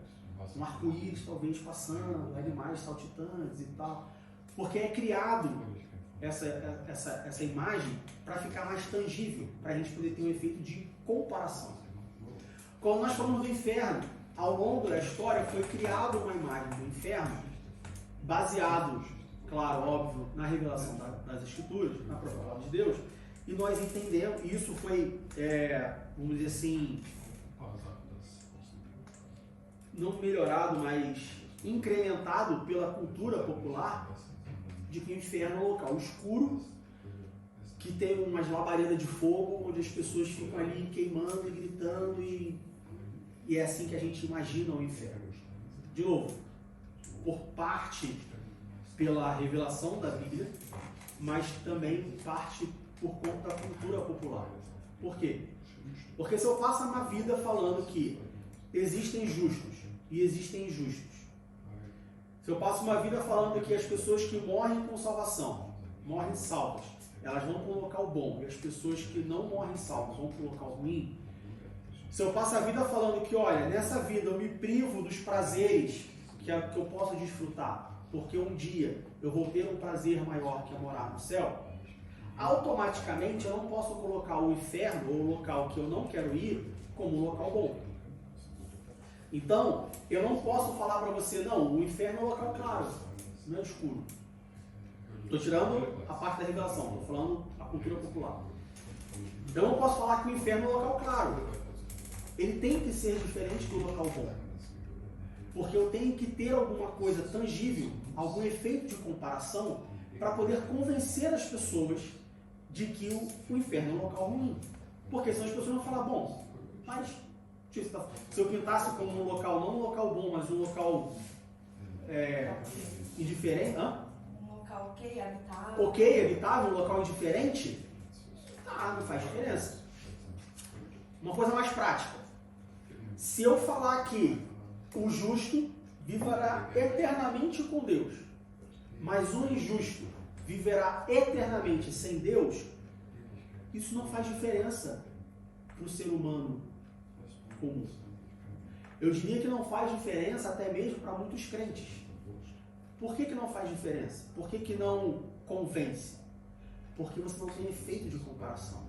um arco-íris talvez passando, animais saltitantes e tal. Porque é criado essa imagem para ficar mais tangível, para a gente poder ter um efeito de comparação. Quando nós falamos do inferno, ao longo da história foi criada uma imagem do inferno baseado, claro, óbvio, na revelação das Escrituras, na própria palavra de Deus, e nós entendemos, e isso foi, vamos dizer assim, não melhorado, mas incrementado pela cultura popular, de que o inferno é um local escuro, que tem umas labaredas de fogo, onde as pessoas ficam ali queimando e gritando, e é assim que a gente imagina o inferno. De novo, por parte pela revelação da Bíblia, mas também parte por conta da cultura popular. Por quê? Porque se eu passo uma vida falando que existem justos e existem injustos, se eu passo uma vida falando que as pessoas que morrem com salvação, morrem salvas, elas vão para um local bom, e as pessoas que não morrem salvas vão para um local ruim, se eu passo a vida falando que, olha, nessa vida eu me privo dos prazeres que eu posso desfrutar, porque um dia eu vou ter um prazer maior que é morar no céu, automaticamente eu não posso colocar o inferno, ou o local que eu não quero ir, como um local bom. Então, eu não posso falar para você, não, o inferno é um local claro, não é escuro. Estou tirando a parte da revelação, estou falando a cultura popular. Eu não posso falar que o inferno é um local claro. Ele tem que ser diferente do local bom. Porque eu tenho que ter alguma coisa tangível, algum efeito de comparação, para poder convencer as pessoas de que o inferno é um local ruim. Porque senão as pessoas vão falar, bom, mas se eu pintasse como um local, não um local bom, mas um local indiferente, Um local ok, habitável. Ok, habitável, um local indiferente, não faz diferença. Uma coisa mais prática. Se eu falar que o justo viverá eternamente com Deus, mas o injusto viverá eternamente sem Deus, isso não faz diferença para o ser humano comum. Eu diria que não faz diferença até mesmo para muitos crentes. Por que não faz diferença? Por que não convence? Porque você não tem efeito de comparação.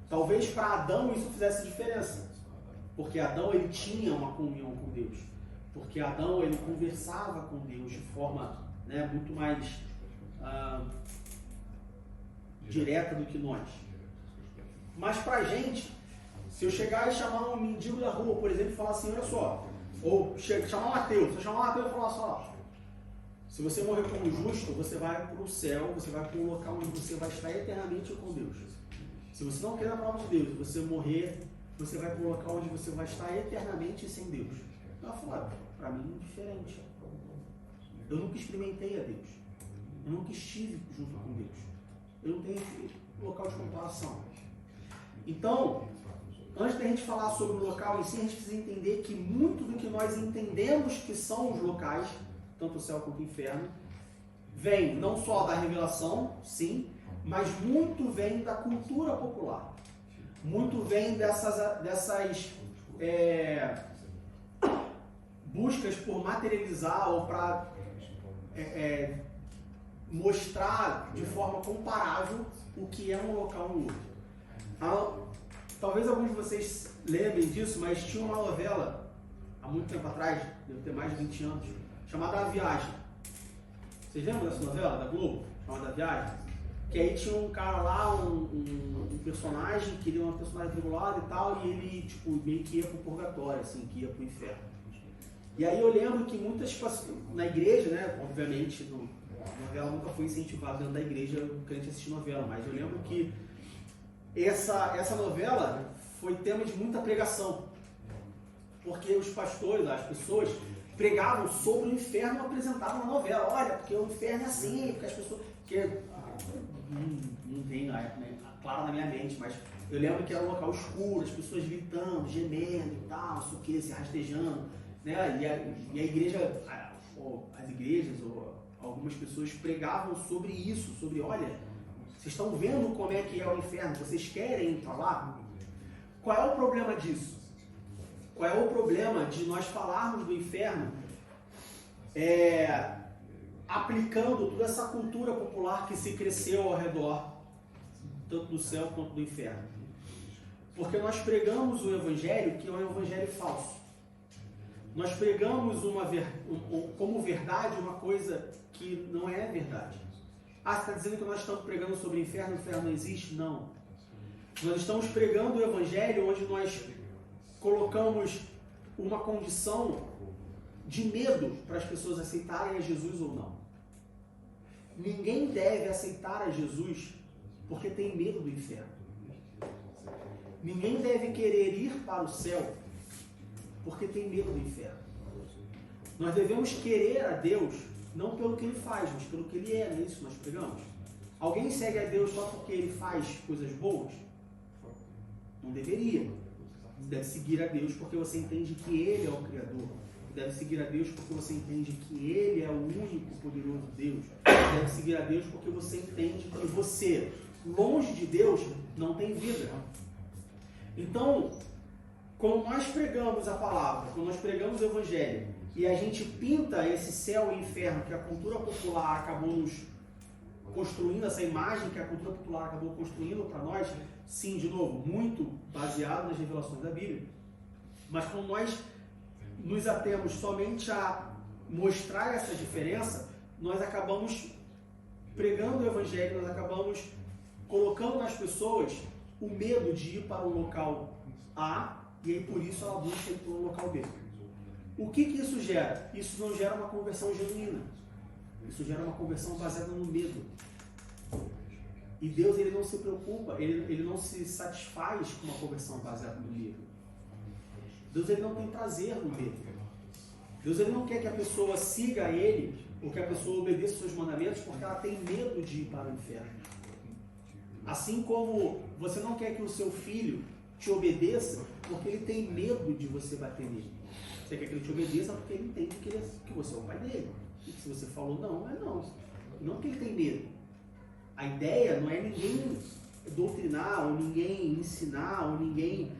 Talvez para Adão isso fizesse diferença. Porque Adão ele tinha uma comunhão com Deus. Porque Adão ele conversava com Deus de forma muito mais direta do que nós. Mas para a gente, se eu chegar e chamar um mendigo da rua, por exemplo, e falar assim, olha só, ou chamar um ateu, se eu chamar um ateu e falar só, se você morrer como justo, você vai para o céu, você vai para um local onde você vai estar eternamente com Deus. Se você não crer na palavra de Deus, você morrer, você vai para um local onde você vai estar eternamente sem Deus. Ela falou, para mim é diferente. Eu nunca experimentei a Deus. Eu nunca estive junto com Deus. Eu não tenho local de comparação. Então, antes da gente falar sobre o local em si, a gente precisa entender que muito do que nós entendemos que são os locais, tanto o céu quanto o inferno, vem não só da revelação, sim, mas muito vem da cultura popular. Muito vem dessas buscas por materializar ou para mostrar de forma comparável o que é um local no outro. Talvez alguns de vocês lembrem disso, mas tinha uma novela há muito tempo atrás, deve ter mais de 20 anos, chamada A Viagem. Vocês lembram dessa novela da Globo, chamada A Viagem? Que aí tinha um cara lá, um personagem, que ele era um personagem tribulado e tal, e ele tipo, meio que ia pro purgatório, assim, que ia pro inferno. E aí eu lembro que muitas pessoas, na igreja, né, obviamente, a novela nunca foi incentivada dentro da igreja o crente assistir novela, mas eu lembro que essa novela foi tema de muita pregação, porque os pastores, as pessoas pregavam sobre o inferno e apresentavam na novela. Olha, porque o inferno é assim, porque as pessoas... não vem claro na minha mente, mas eu lembro que era um local escuro, as pessoas gritando, gemendo e tal, não sei o que, se rastejando, né? E a igreja, as igrejas ou algumas pessoas pregavam sobre isso, sobre, olha, vocês estão vendo como é que é o inferno, vocês querem falar? Qual é o problema disso? Qual é o problema de nós falarmos do inferno aplicando toda essa cultura popular que se cresceu ao redor, tanto do céu quanto do inferno? Porque nós pregamos o evangelho que é um evangelho falso. Nós pregamos como verdade uma coisa que não é verdade. Ah, você está dizendo que nós estamos pregando sobre o inferno não existe? Não. Nós estamos pregando o evangelho onde nós colocamos uma condição de medo para as pessoas aceitarem a Jesus ou não. Ninguém deve aceitar a Jesus porque tem medo do inferno. Ninguém deve querer ir para o céu porque tem medo do inferno. Nós devemos querer a Deus não pelo que Ele faz, mas pelo que Ele é, não é isso que nós pregamos? Alguém segue a Deus só porque Ele faz coisas boas? Não deveria. Você deve seguir a Deus porque você entende que Ele é o Criador. Você deve seguir a Deus porque você entende que Ele é o único poderoso Deus. Você deve seguir a Deus porque você entende que você, longe de Deus, não tem vida. Então, quando nós pregamos a palavra, quando nós pregamos o Evangelho, e a gente pinta esse céu e inferno que a cultura popular acabou nos construindo, essa imagem que a cultura popular acabou construindo para nós, sim, de novo, muito baseado nas revelações da Bíblia, mas quando nós nos atemos somente a mostrar essa diferença, nós acabamos pregando o Evangelho, nós acabamos colocando nas pessoas o medo de ir para um local A, e aí por isso ela busca ir para um local B. O que isso gera? Isso não gera uma conversão genuína. Isso gera uma conversão baseada no medo. E Deus, Ele não se preocupa, ele não se satisfaz com uma conversão baseada no medo. Deus, Ele não tem prazer no medo. Deus, Ele não quer que a pessoa siga Ele, ou que a pessoa obedeça os seus mandamentos, porque ela tem medo de ir para o inferno. Assim como você não quer que o seu filho te obedeça, porque ele tem medo de você bater nele. Você quer que ele te obedeça porque ele entende que você é o pai dele. E se você falou não, é não. Não porque ele tem medo. A ideia não é ninguém doutrinar, ou ninguém ensinar, ou ninguém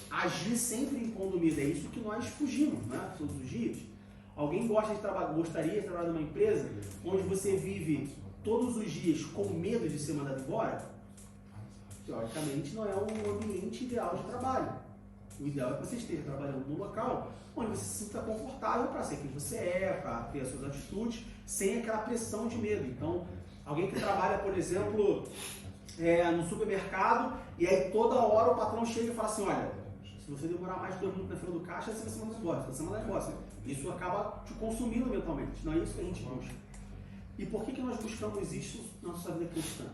agir sempre impondo medo. É isso que nós fugimos, né? Todos os dias. Alguém gostaria de trabalhar numa empresa onde você vive todos os dias com medo de ser mandado embora? Teoricamente não é um ambiente ideal de trabalho. O ideal é que você esteja trabalhando num local onde você se sinta confortável para ser quem você é, para ter as suas atitudes, sem aquela pressão de medo. Então, alguém que trabalha, por exemplo, no supermercado, e aí toda hora o patrão chega e fala assim, olha, se você demorar mais de 2 minutos na fila do caixa, você vai ser mandado embora. Você vai ser mandado embora. Isso acaba te consumindo mentalmente. Não é isso que a gente busca. E por que nós buscamos isso na nossa vida cristã?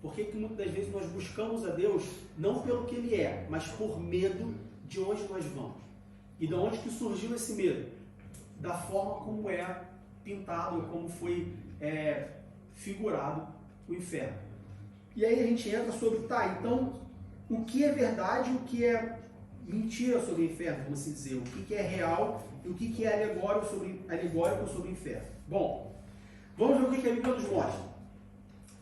Por que muitas das vezes nós buscamos a Deus não pelo que Ele é, mas por medo de onde nós vamos? E de onde que surgiu esse medo? Da forma como é pintado, como foi figurado o inferno. E aí a gente entra sobre, então, o que é verdade e o que é mentira sobre o inferno, vamos assim dizer. O que é real e o que é alegórico sobre o inferno. Bom, vamos ver o que a Bíblia nos mostra.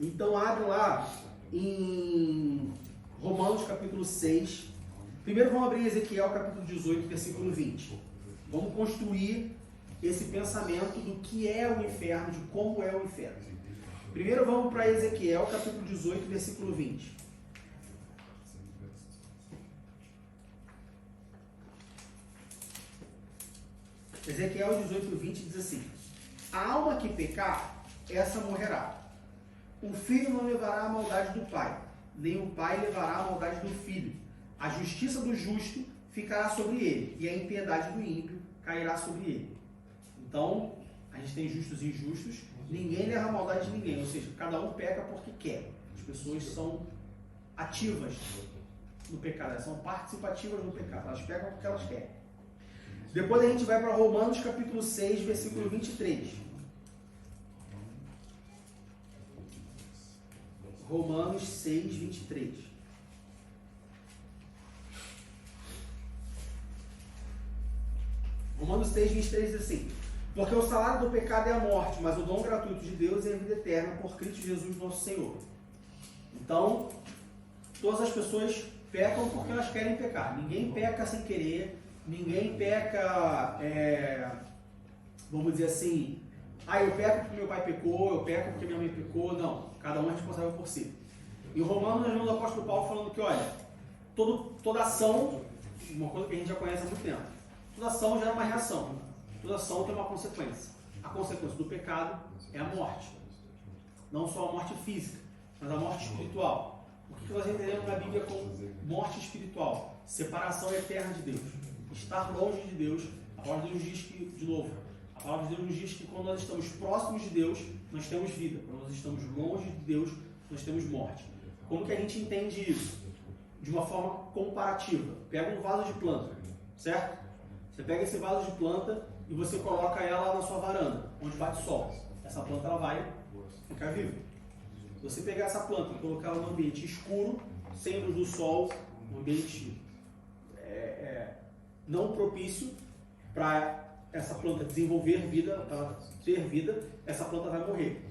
Então abre lá em Romanos capítulo 6. Primeiro vamos abrir em Ezequiel capítulo 18, versículo 20. Vamos construir esse pensamento do que é o inferno, de como é o inferno. Primeiro vamos para Ezequiel capítulo 18, versículo 20. Ezequiel 18:20 diz assim: a alma que pecar, essa morrerá. O filho não levará a maldade do pai, nem o pai levará a maldade do filho. A justiça do justo ficará sobre ele, e a impiedade do ímpio cairá sobre ele. Então, a gente tem justos e injustos, ninguém leva a maldade de ninguém, ou seja, cada um peca porque quer. As pessoas são ativas no pecado, elas são participativas no pecado, elas pecam porque elas querem. Depois a gente vai para Romanos capítulo 6, versículo 23. Romanos 6, 23. Romanos 6, 23 diz assim: porque o salário do pecado é a morte, mas o dom gratuito de Deus é a vida eterna por Cristo Jesus nosso Senhor. Então, todas as pessoas pecam porque elas querem pecar. Ninguém peca sem querer, ninguém peca, vamos dizer assim, eu peco porque meu pai pecou, eu peco porque minha mãe pecou. Não, cada um é responsável por si. E o Romanos, nós vemos o apóstolo Paulo falando que, olha, toda ação, uma coisa que a gente já conhece há muito tempo, toda ação gera uma reação, toda ação tem uma consequência. A consequência do pecado é a morte. Não só a morte física, mas a morte espiritual. O que nós entendemos na Bíblia como morte espiritual? Separação eterna de Deus. Estar longe de Deus. A palavra de Deus diz que, de novo, a palavra de Deus nos diz que quando nós estamos próximos de Deus, nós temos vida. Quando nós estamos longe de Deus, nós temos morte. Como que a gente entende isso? De uma forma comparativa. Pega um vaso de planta, certo? Você pega esse vaso de planta e você coloca ela na sua varanda, onde bate sol. Essa planta ela vai ficar viva. Se você pegar essa planta e colocar ela num ambiente escuro, sem luz do sol, um ambiente não propício para essa planta desenvolver vida, para ela ter vida, essa planta vai morrer.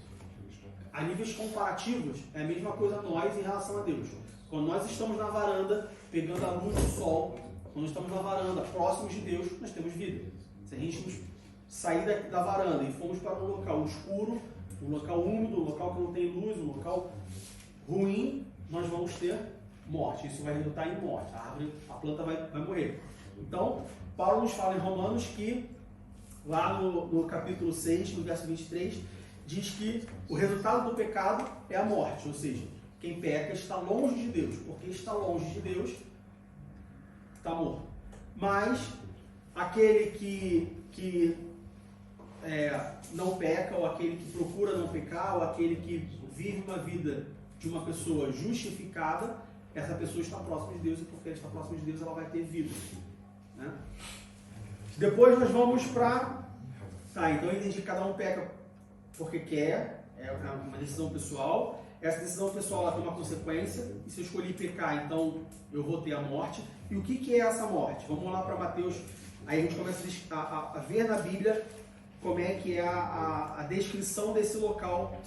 A níveis comparativos, é a mesma coisa nós em relação a Deus. Quando nós estamos na varanda, pegando a luz do sol, quando estamos na varanda, próximos de Deus, nós temos vida. Se a gente sair da varanda e formos para um local escuro, um local úmido, um local que não tem luz, um local ruim, nós vamos ter morte. Isso vai resultar em morte. A planta vai morrer. Então, Paulo nos fala em Romanos que, lá no capítulo 6, no verso 23, diz que o resultado do pecado é a morte. Ou seja, quem peca está longe de Deus. Porque está longe de Deus, está morto. Mas aquele que não peca, ou aquele que procura não pecar, ou aquele que vive uma vida de uma pessoa justificada, essa pessoa está próxima de Deus, e porque ela está próxima de Deus, ela vai ter vida. Né? Depois nós vamos para... então eu entendi que cada um peca porque quer, é uma decisão pessoal. Essa decisão pessoal ela tem uma consequência, e se eu escolhi pecar, então eu vou ter a morte. E o que é essa morte? Vamos lá para Mateus, aí a gente começa a ver na Bíblia como é que é a descrição desse local,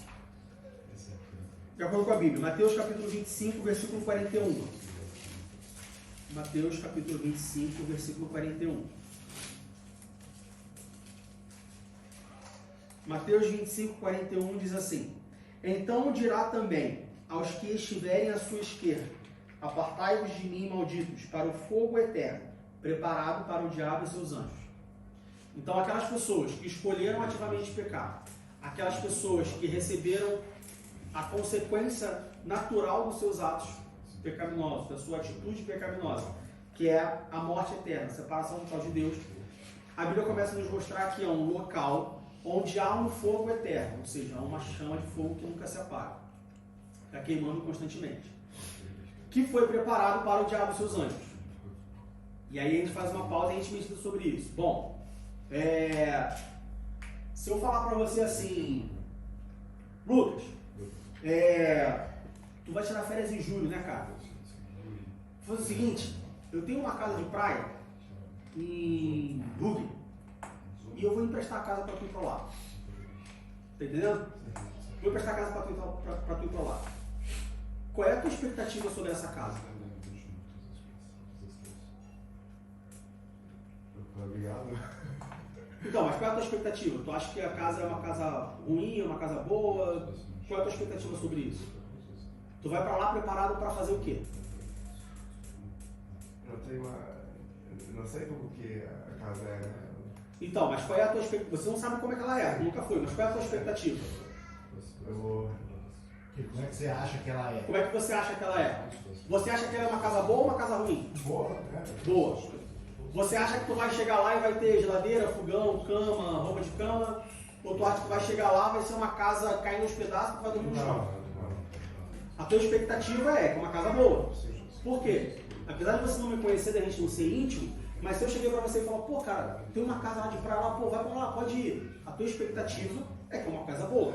de acordo com a Bíblia. Mateus capítulo 25, versículo 41. Mateus capítulo 25, versículo 41. Mateus 25, 41 diz assim: então dirá também aos que estiverem à sua esquerda: apartai-vos de mim, malditos, para o fogo eterno, preparado para o diabo e seus anjos. Então, aquelas pessoas que escolheram ativamente pecar, aquelas pessoas que receberam a consequência natural dos seus atos pecaminosos, da sua atitude pecaminosa, que é a morte eterna, a separação total de Deus, a Bíblia começa a nos mostrar que é um local onde há um fogo eterno, ou seja, há uma chama de fogo que nunca se apaga, está queimando constantemente, que foi preparado para o diabo e seus anjos. E aí a gente faz uma pausa e a gente medita sobre isso. Bom, se eu falar para você assim: Lucas, tu vai tirar férias em julho, né, cara? Vou fazer o seguinte: eu tenho uma casa de praia em Brooklyn e eu vou emprestar a casa para tu ir para lá. Tá entendendo? Vou emprestar a casa para tu ir para lá. Qual é a tua expectativa sobre essa casa? Obrigado. Então, mas qual é a tua expectativa? Tu acha que a casa é uma casa ruim, é uma casa boa? Qual é a tua expectativa sobre isso? Tu vai para lá preparado para fazer o quê? Não sei como que a casa é, né? Então, mas qual é a tua expectativa? Você não sabe como é que ela é, nunca foi, mas qual é a tua expectativa? Como é que você acha que ela é? Como é que você acha que ela é? Você acha que ela é uma casa boa ou uma casa ruim? Boa, né? Boa. Você acha que tu vai chegar lá e vai ter geladeira, fogão, cama, roupa de cama? Ou tu acha que tu vai chegar lá e vai ser uma casa caindo aos pedaços e tu vai dormir no chão? A tua expectativa é que é uma casa boa. Por quê? Apesar de você não me conhecer, da gente não ser íntimo, mas se eu cheguei pra você e falar, pô, cara, tem uma casa lá de praia lá, pô, vai pra lá, pode ir. A tua expectativa é que é uma casa boa.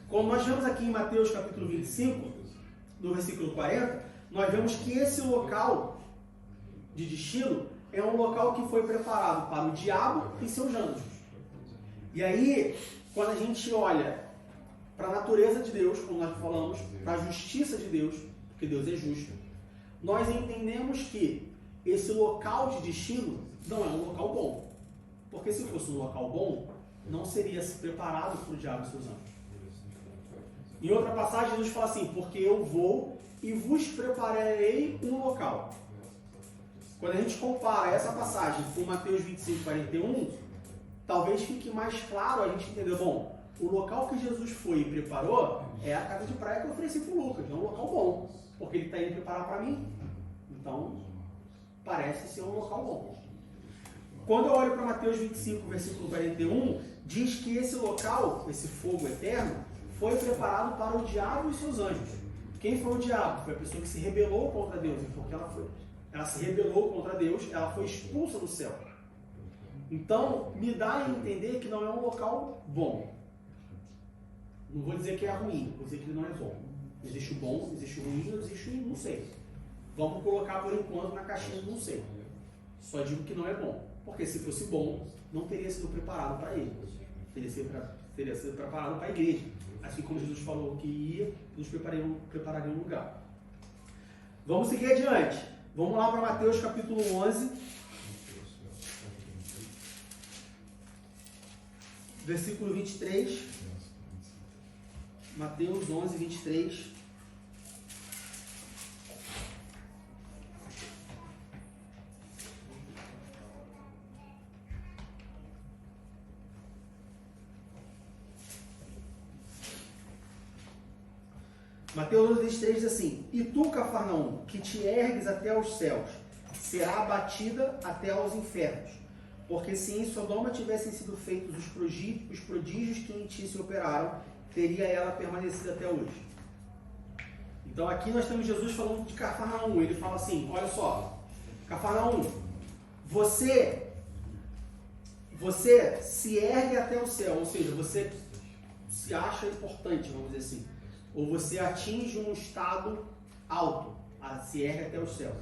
Como nós vemos aqui em Mateus capítulo 25, no versículo 40, nós vemos que esse local de destino é um local que foi preparado para o diabo e seus anjos. E aí, quando a gente olha para a natureza de Deus, como nós falamos, para a justiça de Deus, porque Deus é justo, nós entendemos que esse local de destino não é um local bom. Porque se fosse um local bom, não seria preparado para o diabo e seus anjos. Em outra passagem, Jesus fala assim, porque eu vou e vos prepararei um local. Quando a gente compara essa passagem com Mateus 25, 41, talvez fique mais claro a gente entender, bom, o local que Jesus foi e preparou é a casa de praia que eu ofereci para o Lucas, é um local bom, porque ele está indo preparar para mim. Então, parece ser um local bom. Quando eu olho para Mateus 25, versículo 41, diz que esse local, esse fogo eterno, foi preparado para o diabo e seus anjos. Quem foi o diabo? Foi a pessoa que se rebelou contra Deus. E porque ela se rebelou contra Deus, ela foi expulsa do céu. Então, me dá a entender que não é um local bom. Não vou dizer que é ruim, vou dizer que ele não é bom. Existe o bom, existe o ruim, existe o não sei. Vamos colocar por enquanto na caixinha do não sei. Só digo que não é bom. Porque se fosse bom, não teria sido preparado para ele. Teria sido preparado para a igreja. Assim como Jesus falou que ia, nos prepararia um lugar. Vamos seguir adiante. Vamos lá para Mateus capítulo 11. Versículo 23. Mateus 11, 23. Mateus 11, 23 diz assim: E tu, Cafarnaum, que te ergues até os céus, será abatida até aos infernos. Porque se em Sodoma tivessem sido feitos os prodígios que em ti se operaram, teria ela permanecido até hoje. Então aqui nós temos Jesus falando de Cafarnaum. Ele fala assim, olha só, Cafarnaum, você se ergue até o céu, ou seja, você se acha importante, vamos dizer assim. Ou você atinge um estado alto, se ergue até os céus.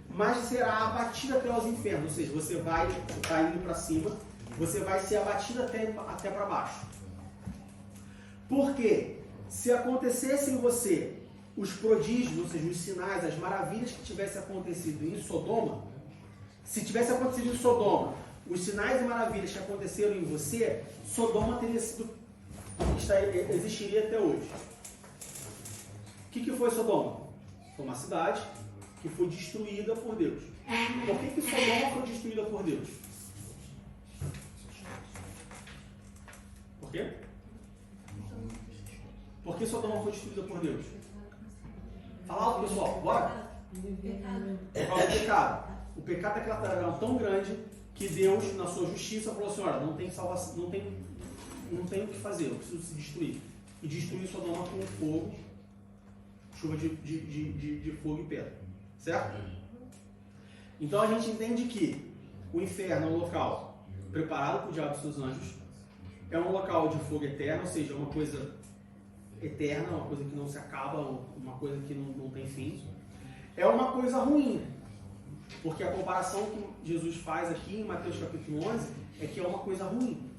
Mas será abatido até os infernos, ou seja, você está indo para cima, você vai ser abatido até para baixo. Porque se acontecesse em você os prodígios, ou seja, os sinais, as maravilhas que tivessem acontecido em Sodoma, se tivesse acontecido em Sodoma, os sinais e maravilhas que aconteceram em você, Sodoma existiria até hoje. O que foi Sodoma? Foi uma cidade que foi destruída por Deus. Por que Sodoma foi destruída por Deus? Por quê? Por que Sodoma foi destruída por Deus? Fala alto, pessoal, bora? Por causa do pecado. O pecado daquela terra era tão grande que Deus, na sua justiça, falou assim: olha, não tem salvação, não tem o que fazer, eu preciso se destruir. E destruir Sodoma com fogo, chuva de fogo e pedra. Certo? Então a gente entende que o inferno é um local preparado para o diabo e seus anjos, é um local de fogo eterno, ou seja, uma coisa eterna, uma coisa que não se acaba, uma coisa que não tem fim. É uma coisa ruim, porque a comparação que Jesus faz aqui em Mateus capítulo 11 é que é uma coisa ruim.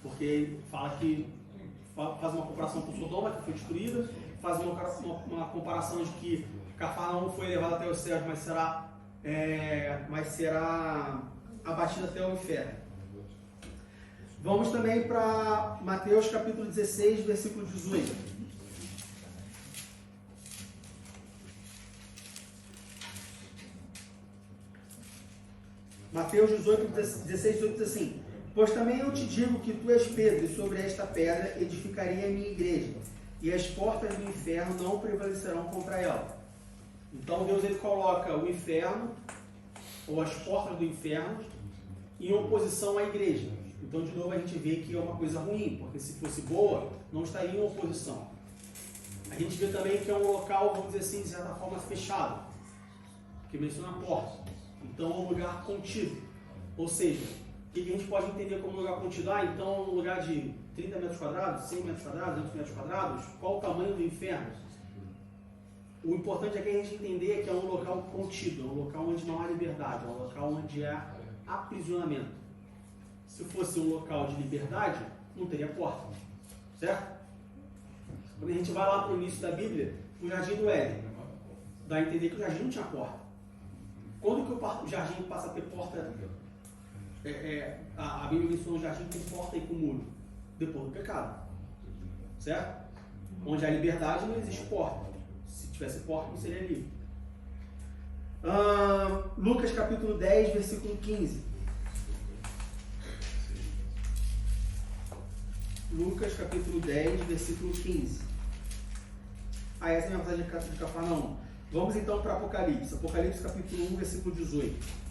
Porque ele fala que faz uma comparação com Sodoma, que foi destruída, faz uma comparação de que Cafarnaum foi levado até os céus, mas será abatido até o inferno. Vamos também para Mateus capítulo 16, versículo 18. Mateus 18, 16, 18 diz assim: pois também eu te digo que tu és Pedro, e sobre esta pedra edificarei a minha igreja, e as portas do inferno não prevalecerão contra ela. Então Deus ele coloca o inferno, ou as portas do inferno, em oposição à igreja. Então de novo a gente vê que é uma coisa ruim, porque se fosse boa, não estaria em oposição. A gente vê também que é um local, vamos dizer assim, de certa forma fechado, que menciona a porta. Então é um lugar contido. Ou seja, o que a gente pode entender como lugar contido? Então um lugar de 30 metros quadrados, 100 metros quadrados, 200 metros quadrados, qual o tamanho do inferno? O importante é que a gente entender que é um local contido, é um local onde não há liberdade, é um local onde há aprisionamento. Se fosse um local de liberdade, não teria porta, certo? Quando a gente vai lá para o início da Bíblia, o Jardim do Éden, dá a entender que o jardim não tinha porta. Quando que o jardim passa a ter porta? A Bíblia menciona o jardim com porta e com muro. Depois do pecado, certo? Onde há liberdade não existe porta. Se tivesse porta, não seria livre. Lucas capítulo 10, versículo 15. Lucas capítulo 10, versículo 15. Essa é a minha passagem de Cafarnaum. Vamos então para Apocalipse. Apocalipse capítulo 1, versículo 18.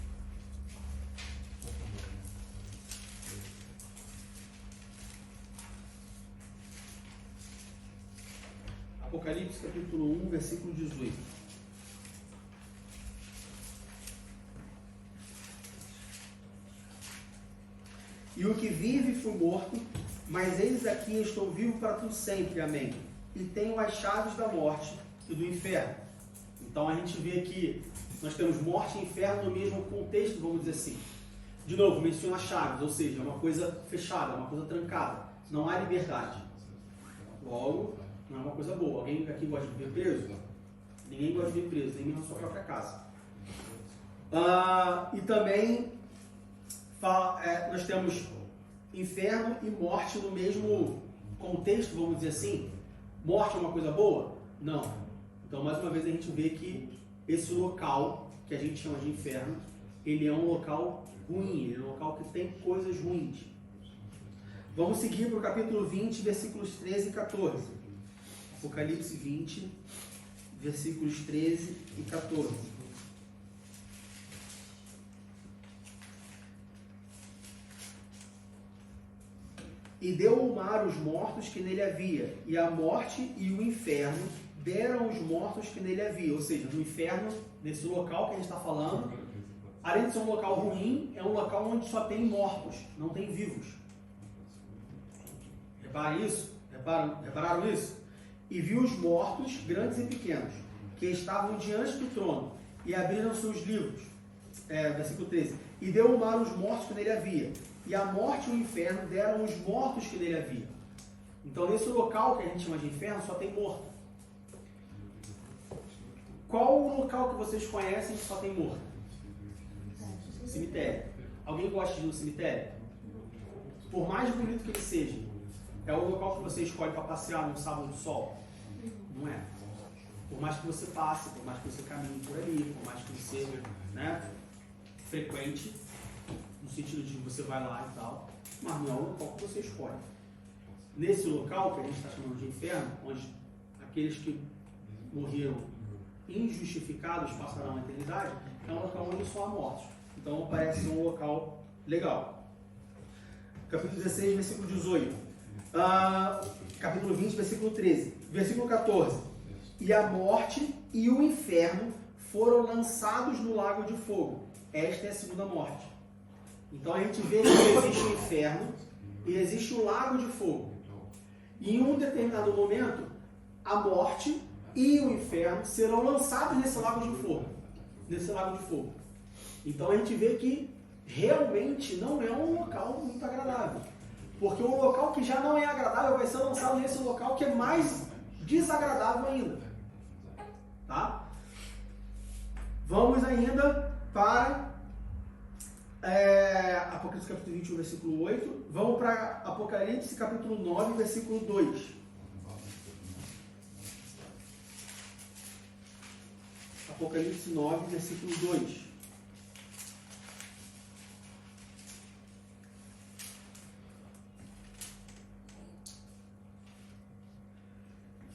Apocalipse capítulo 1, versículo 18. E o que vive foi morto, mas eis aqui estou vivo para tudo sempre, amém. E tenho as chaves da morte e do inferno. Então a gente vê que nós temos morte e inferno no mesmo contexto, vamos dizer assim. De novo, menciona chaves, ou seja, é uma coisa fechada, uma coisa trancada. Não há liberdade. Logo, não é uma coisa boa. Alguém aqui gosta de viver preso? Ninguém gosta de viver preso, nem mesmo na sua própria casa. E também nós temos inferno e morte no mesmo contexto, vamos dizer assim. Morte é uma coisa boa? Não. Então, mais uma vez, a gente vê que esse local, que a gente chama de inferno, ele é um local ruim, ele é um local que tem coisas ruins. Vamos seguir para o capítulo 20, versículos 13 e 14. Apocalipse 20, versículos 13 e 14. E deu o mar os mortos que nele havia, e a morte e o inferno deram os mortos que nele havia. Ou seja, no inferno, nesse local que a gente está falando, além de ser um local ruim, é um local onde só tem mortos, não tem vivos. Reparem isso? Repararam isso? E viu os mortos, grandes e pequenos, que estavam diante do trono, e abriram seus livros. Versículo 13. E deu o mar os mortos que nele havia, e a morte e o inferno deram os mortos que nele havia. Então, nesse local que a gente chama de inferno, só tem morto. Qual o local que vocês conhecem que só tem morto? Cemitério. Alguém gosta de ir no cemitério? Por mais bonito que ele seja, é o local que você escolhe para passear num sábado de sol? Não é. Por mais que você passe, por mais que você caminhe por ali, por mais que você frequente, no sentido de que você vai lá e tal, mas não é o local que você escolhe. Nesse local que a gente está chamando de inferno, onde aqueles que morreram injustificados passarão a eternidade, é um local onde só há mortos. Então parece ser um local legal. Capítulo 16, versículo 18. Capítulo 20, versículo 13. Versículo 14. E a morte e o inferno foram lançados no lago de fogo. Esta é a segunda morte. Então a gente vê que existe o inferno e existe o lago de fogo. E em um determinado momento, a morte e o inferno serão lançados nesse lago de fogo. Então a gente vê que realmente não é um local muito agradável. Porque o local que já não é agradável vai ser lançado nesse local que é mais desagradável ainda. Tá? Vamos ainda para Apocalipse capítulo 21, versículo 8. Vamos para Apocalipse capítulo 9, versículo 2. Apocalipse 9, versículo 2.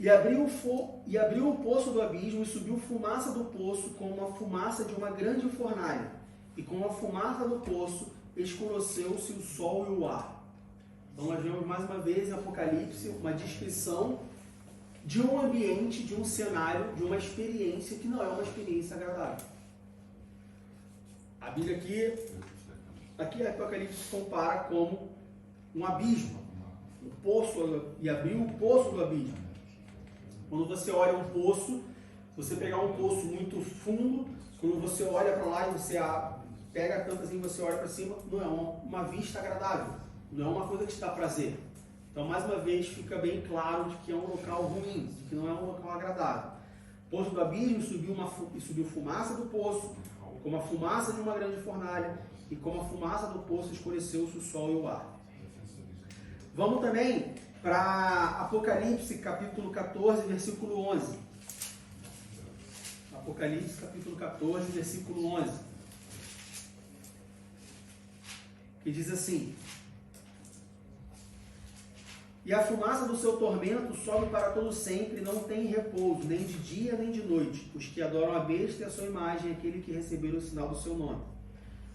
abriu o poço do abismo e subiu fumaça do poço como a fumaça de uma grande fornalha. E com a fumaça do poço escureceu-se o sol e o ar. Então nós vemos mais uma vez em Apocalipse uma descrição de um ambiente, de um cenário, de uma experiência que não é uma experiência agradável. A Bíblia aqui Apocalipse compara como um abismo, um poço, e abriu o poço do abismo. Quando você olha um poço, se você pegar um poço muito fundo, quando você olha para lá e você pega a tampa assim, você olha para cima, não é uma vista agradável, não é uma coisa que te dá prazer. Então, mais uma vez, fica bem claro de que é um local ruim, de que não é um local agradável. O poço do abismo subiu fumaça do poço, como a fumaça de uma grande fornalha, e como a fumaça do poço escureceu-se o sol e o ar. Vamos também para Apocalipse, capítulo 14, versículo 11. Apocalipse, capítulo 14, versículo 11. Que diz assim: e a fumaça do seu tormento sobe para todo sempre, não tem repouso, nem de dia nem de noite, os que adoram a besta e a sua imagem, aquele que receberam o sinal do seu nome.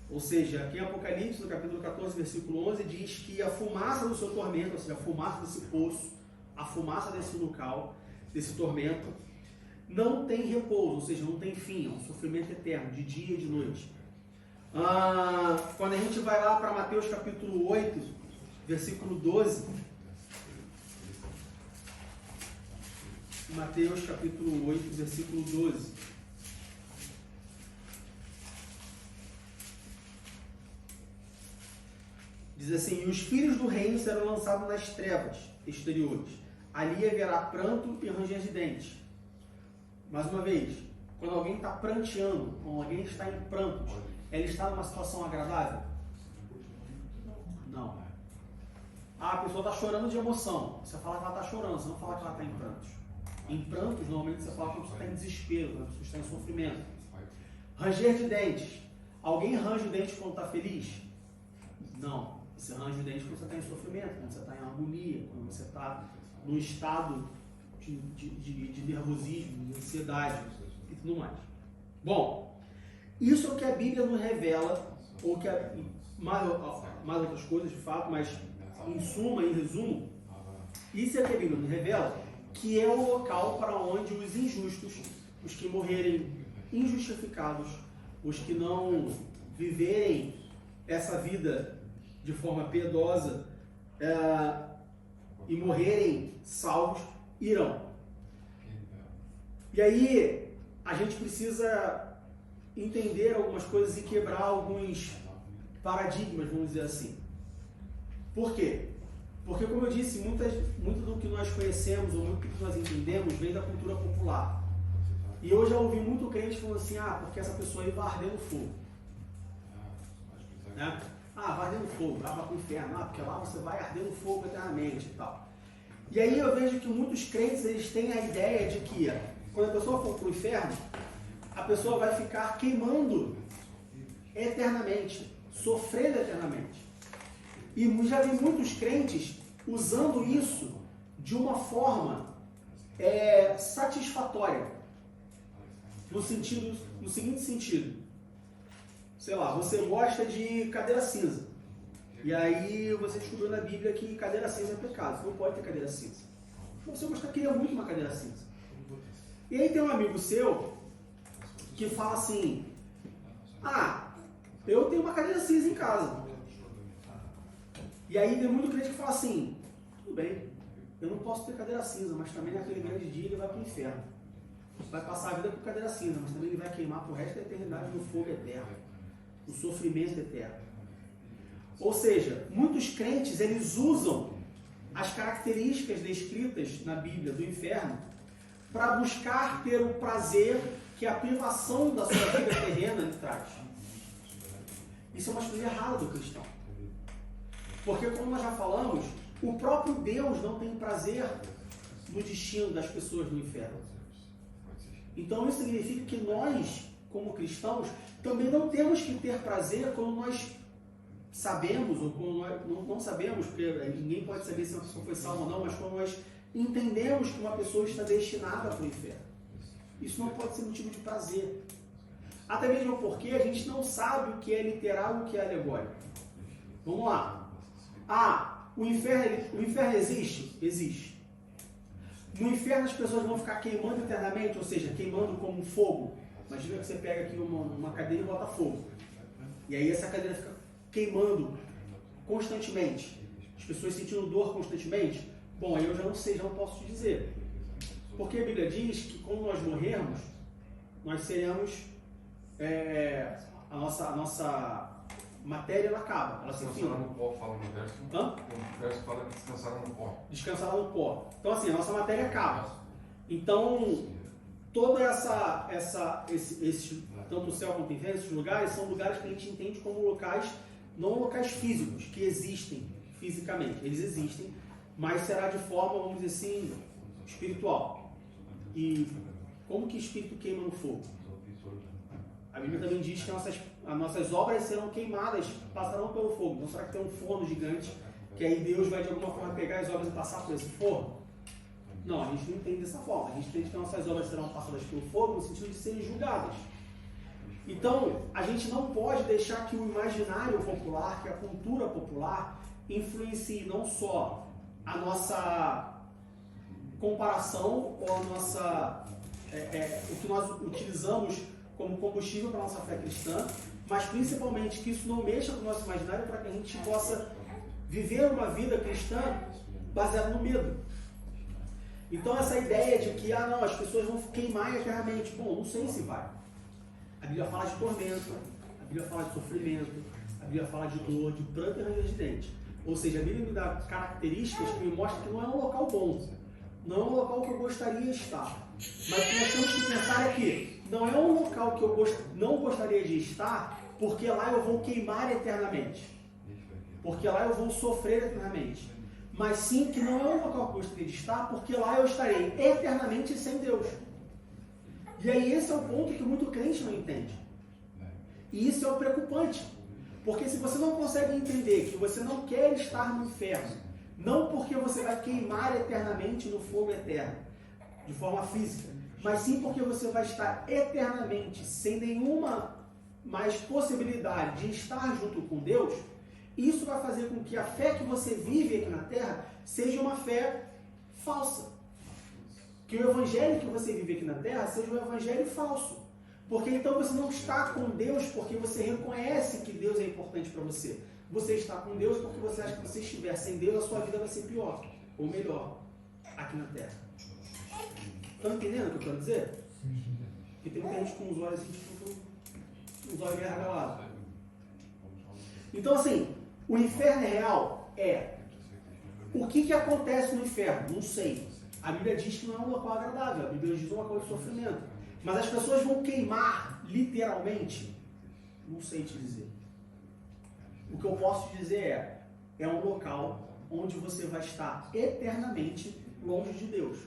Ou seja, aqui em Apocalipse, no capítulo 14, versículo 11, diz que a fumaça do seu tormento, ou seja, a fumaça desse poço, a fumaça desse local, desse tormento, não tem repouso, ou seja, não tem fim, é um sofrimento eterno, de dia e de noite. Quando a gente vai lá para Mateus capítulo 8, versículo 12, Mateus capítulo 8, versículo 12. Diz assim: e os filhos do reino serão lançados nas trevas exteriores. Ali haverá pranto e ranger de dentes. Mais uma vez, quando alguém está pranteando, quando alguém está em prantos, ele está numa situação agradável? Não. A pessoa está chorando de emoção. Você fala que ela está chorando, você não fala que ela está em prantos. Em prantos, normalmente você fala que a pessoa está em desespero, que a pessoa está em sofrimento. Ranger de dentes. Alguém range o dente quando está feliz? Não. Você range o dente quando você está em sofrimento, quando você está em agonia, quando você está num estado de nervosismo, de ansiedade e tudo mais. Bom, isso é o que a Bíblia nos revela, ou que mais outras coisas de fato, mas em suma, em resumo, isso é o que a Bíblia nos revela, que é o local para onde os injustos, os que morrerem injustificados, os que não viverem essa vida de forma piedosa e morrerem salvos, irão. E aí a gente precisa entender algumas coisas e quebrar alguns paradigmas, vamos dizer assim. Por quê? Porque, como eu disse, muito do que nós conhecemos ou muito do que nós entendemos vem da cultura popular. E eu já ouvi muito crente falando assim: porque essa pessoa aí vai arder no fogo. Né? Vai arder no fogo, vai para o inferno, porque lá você vai arder no fogo eternamente e tal. E aí eu vejo que muitos crentes, eles têm a ideia de que quando a pessoa for para o inferno, a pessoa vai ficar queimando eternamente, sofrendo eternamente. E já vi muitos crentes usando isso de uma forma satisfatória, no seguinte sentido. Sei lá, você gosta de cadeira cinza. E aí você descobriu na Bíblia que cadeira cinza é pecado. Você não pode ter cadeira cinza. Você queria muito uma cadeira cinza. E aí tem um amigo seu que fala assim: eu tenho uma cadeira cinza em casa. E aí tem muito crente que fala assim: tudo bem, eu não posso ter cadeira cinza, mas também naquele grande dia ele vai para o inferno. Vai passar a vida com cadeira cinza, mas também ele vai queimar pro resto da eternidade no fogo eterno, no sofrimento eterno. Ou seja, muitos crentes, eles usam as características descritas na Bíblia do inferno para buscar ter o prazer que a privação da sua vida terrena lhe traz. Isso é uma atitude errada do cristão. Porque, como nós já falamos, o próprio Deus não tem prazer no destino das pessoas no inferno. Então isso significa que nós, como cristãos, também não temos que ter prazer quando nós sabemos, ou quando nós não sabemos, porque ninguém pode saber se uma pessoa foi salva ou não, mas quando nós entendemos que uma pessoa está destinada para o inferno. Isso não pode ser motivo de prazer. Até mesmo porque a gente não sabe o que é literal e o que é alegórico. Vamos lá. O inferno existe? Existe. No inferno as pessoas vão ficar queimando eternamente, ou seja, queimando como um fogo. Imagina que você pega aqui uma cadeira e bota fogo. E aí essa cadeira fica queimando constantemente. As pessoas sentindo dor constantemente. Bom, aí eu já não sei, já não posso te dizer. Porque a Bíblia diz que quando nós morrermos, nós seremos... a nossa matéria ela acaba. Ela se descansaram no pó, fala no verso. O verso fala que descansaram no pó. Descansaram no pó. Então assim, a nossa matéria acaba. Então, toda tanto o céu quanto o inferno, esses lugares, são lugares que a gente entende como locais, não locais físicos, que existem fisicamente. Eles existem, mas será de forma, vamos dizer assim, espiritual. E como que espírito queima no fogo? A Bíblia também diz que as nossas obras serão queimadas, passarão pelo fogo. Então será que tem um forno gigante, que aí Deus vai de alguma forma pegar as obras e passar por esse forno? Não, a gente não entende dessa forma. A gente entende que nossas obras serão passadas pelo fogo no sentido de serem julgadas. Então, a gente não pode deixar que o imaginário popular, que a cultura popular, influencie não só a nossa comparação ou a nossa, o que nós utilizamos como combustível para a nossa fé cristã, mas principalmente que isso não mexa com o nosso imaginário para que a gente possa viver uma vida cristã baseada no medo. Então essa ideia de que as pessoas vão queimar eternamente, bom, não sei se vai. A Bíblia fala de tormento, a Bíblia fala de sofrimento, a Bíblia fala de dor, de pranto e ranger de dente. Ou seja, a Bíblia me dá características que me mostram que não é um local bom, não é um local que eu gostaria de estar. Mas o que nós temos que pensar é que não é um local que eu não gostaria de estar, porque lá eu vou queimar eternamente. Porque lá eu vou sofrer eternamente. Mas sim que não é um local que eu gostaria de estar, porque lá eu estarei eternamente sem Deus. E aí esse é o ponto que muito crente não entende. E isso é o preocupante. Porque se você não consegue entender que você não quer estar no inferno, não porque você vai queimar eternamente no fogo eterno, de forma física, mas sim porque você vai estar eternamente sem nenhuma mais possibilidade de estar junto com Deus, isso vai fazer com que a fé que você vive aqui na Terra seja uma fé falsa. Que o evangelho que você vive aqui na Terra seja um evangelho falso. Porque então você não está com Deus porque você reconhece que Deus é importante para você. Você está com Deus porque você acha que se estiver sem Deus, a sua vida vai ser pior ou melhor aqui na Terra. Estão entendendo o que eu quero dizer? Porque tem muita gente com os olhos assim, os olhos meio arregalados. Então assim, o inferno é real? É. O que acontece no inferno? Não sei. A Bíblia diz que não é um local agradável. A Bíblia diz um local de sofrimento. Mas as pessoas vão queimar literalmente? Não sei te dizer. O que eu posso te dizer é um local onde você vai estar eternamente longe de Deus.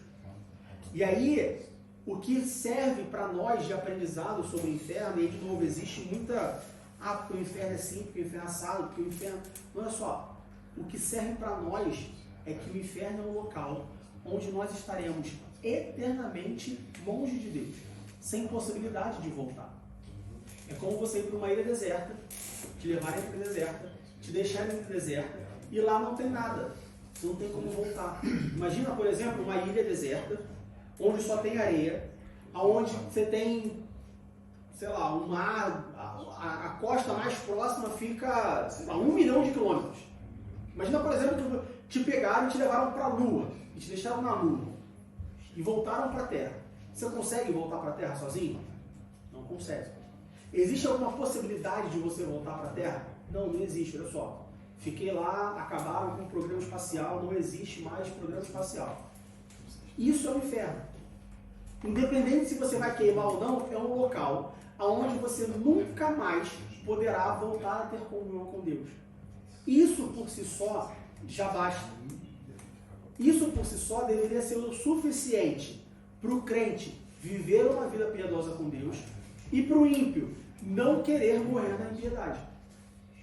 E aí, o que serve para nós de aprendizado sobre o inferno, e aí de novo existe muita... porque o inferno é assim, porque o inferno é assado, porque o inferno... Olha só, o que serve para nós é que o inferno é um local onde nós estaremos eternamente longe de Deus, sem possibilidade de voltar. É como você ir para uma ilha deserta, te levarem para a deserta, te deixarem na deserta, e lá não tem nada, você não tem como voltar. Imagina, por exemplo, uma ilha deserta, onde só tem areia, onde você tem, sei lá, um mar, a costa mais próxima fica, sei lá, 1 milhão de quilômetros. Imagina, por exemplo, que te pegaram e te levaram para a Lua, e te deixaram na Lua, e voltaram para a Terra. Você consegue voltar para a Terra sozinho? Não consegue. Existe alguma possibilidade de você voltar para a Terra? Não, não existe, olha só. Fiquei lá, acabaram com o programa espacial, não existe mais programa espacial. Isso é o inferno. Independente se você vai queimar ou não, é um local onde você nunca mais poderá voltar a ter comunhão com Deus. Isso por si só já basta. Isso por si só deveria ser o suficiente para o crente viver uma vida piedosa com Deus e para o ímpio não querer morrer na impiedade.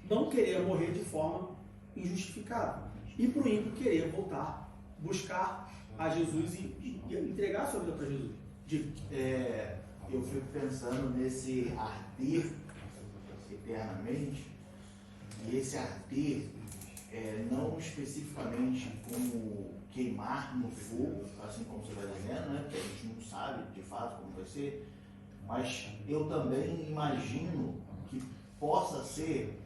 Não querer morrer de forma injustificada. E para o ímpio querer voltar, buscar a Jesus e entregar a sua vida para Jesus. Digo. Eu fico pensando nesse arder eternamente, e esse arder não especificamente como queimar no fogo, assim como você vai dizendo, né? Que a gente não sabe de fato como vai ser, mas eu também imagino que possa ser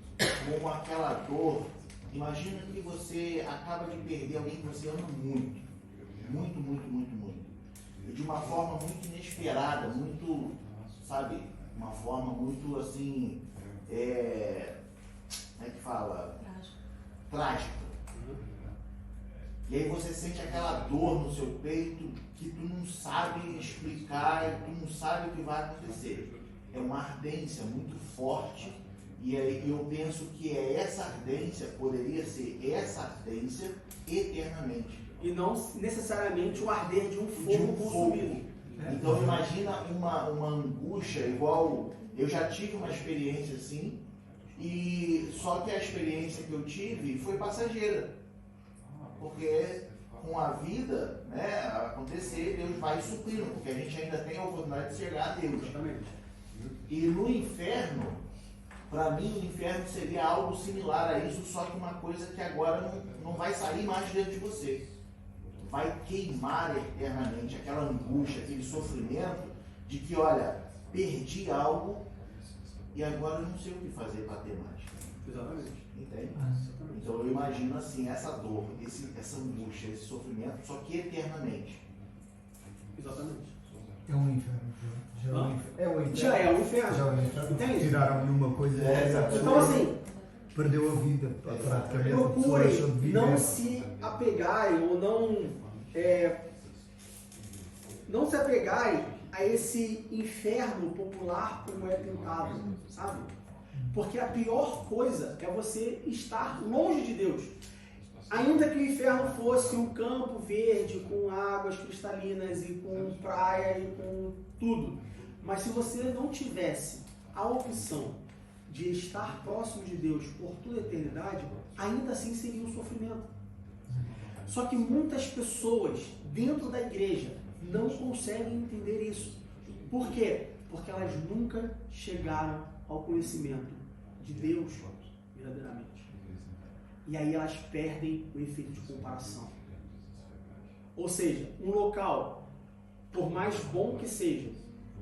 como aquela dor. Imagina que você acaba de perder alguém que você ama muito, muito, muito, muito, muito. E de uma forma muito inesperada, muito, sabe, uma forma muito assim, como é que fala? Trágica. E aí você sente aquela dor no seu peito que tu não sabe explicar, tu não sabe o que vai acontecer. É uma ardência muito forte. E aí eu penso que essa ardência poderia ser essa ardência eternamente. E não necessariamente o arder de um fogo consumido. Então imagina uma angústia igual. Eu já tive uma experiência assim, e só que a experiência que eu tive foi passageira. Porque com a vida, né, acontecer, Deus vai suprindo, porque a gente ainda tem a oportunidade de chegar a Deus. Exatamente. E no inferno, para mim, o inferno seria algo similar a isso, só que uma coisa que agora não vai sair mais dentro de você. Vai queimar eternamente aquela angústia, aquele sofrimento de que, olha, perdi algo e agora eu não sei o que fazer para ter mais. Exatamente. Entende? Então eu imagino assim, essa dor, essa angústia, esse sofrimento, só que eternamente. Exatamente. É um inferno. Já é um inferno. Já é um inferno. Entende? Tiraram-lhe uma coisa. Então assim, Perdeu a vida, praticamente. procurem não se apegarem ou não se apegarem a esse inferno popular como é pintado, sabe? Porque a pior coisa é você estar longe de Deus. Ainda que o inferno fosse um campo verde com águas cristalinas e com praia e com tudo, mas se você não tivesse a opção de estar próximo de Deus por toda a eternidade, ainda assim seria um sofrimento. Só que muitas pessoas dentro da igreja não conseguem entender isso. Por quê? Porque elas nunca chegaram ao conhecimento de Deus verdadeiramente. E aí elas perdem o efeito de comparação. Ou seja, um local, por mais bom que seja,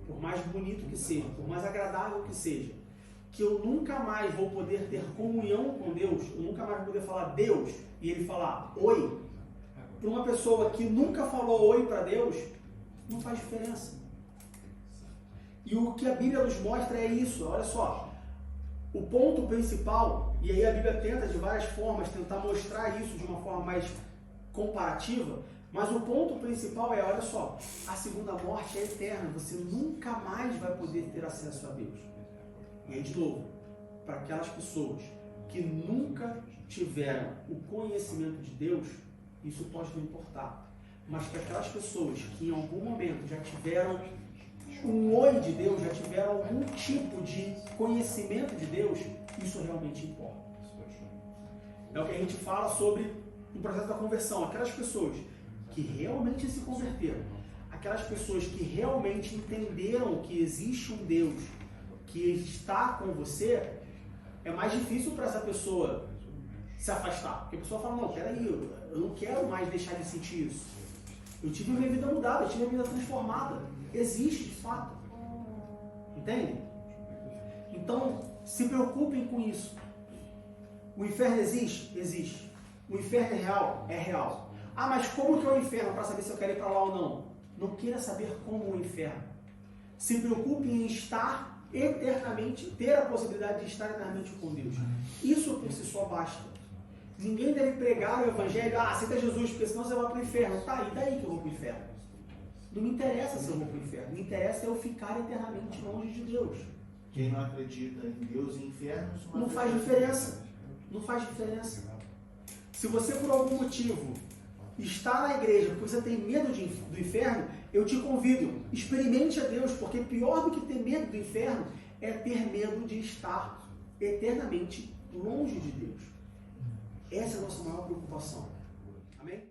por mais bonito que seja, por mais agradável que seja, que eu nunca mais vou poder ter comunhão com Deus, eu nunca mais vou poder falar Deus e ele falar oi, para uma pessoa que nunca falou oi para Deus, não faz diferença. E o que a Bíblia nos mostra é isso, olha só. O ponto principal, e aí a Bíblia tenta de várias formas tentar mostrar isso de uma forma mais comparativa, mas o ponto principal é, olha só, a segunda morte é eterna, você nunca mais vai poder ter acesso a Deus. E aí de novo, para aquelas pessoas que nunca tiveram o conhecimento de Deus, isso pode não importar. Mas para aquelas pessoas que em algum momento já tiveram um oi de Deus, já tiveram algum tipo de conhecimento de Deus, isso realmente importa. É o que a gente fala sobre o processo da conversão. Aquelas pessoas que realmente se converteram, aquelas pessoas que realmente entenderam que existe um Deus que está com você, é mais difícil para essa pessoa se afastar. Porque a pessoa fala, não, peraí, eu não quero mais deixar de sentir isso. Eu tive minha vida mudada, eu tive minha vida transformada. Existe, de fato. Entende? Então, se preocupem com isso. O inferno existe? Existe. O inferno é real? É real. Ah, mas como que é o inferno para saber se eu quero ir para lá ou não? Não queira saber como é o inferno. Se preocupe em estar eternamente, ter a possibilidade de estar eternamente com Deus. Isso por si só basta. Ninguém deve pregar o evangelho, aceita Jesus, porque senão você vai para o inferno. Tá, e daí que eu vou para o inferno? Não me interessa se eu vou para o inferno, me interessa eu ficar eternamente longe de Deus. Quem não acredita em Deus e inferno, isso não faz diferença. Não faz diferença. Se você por algum motivo está na igreja porque você tem medo do inferno, eu te convido, experimente a Deus, porque pior do que ter medo do inferno é ter medo de estar eternamente longe de Deus. Essa é a nossa maior preocupação. Amém?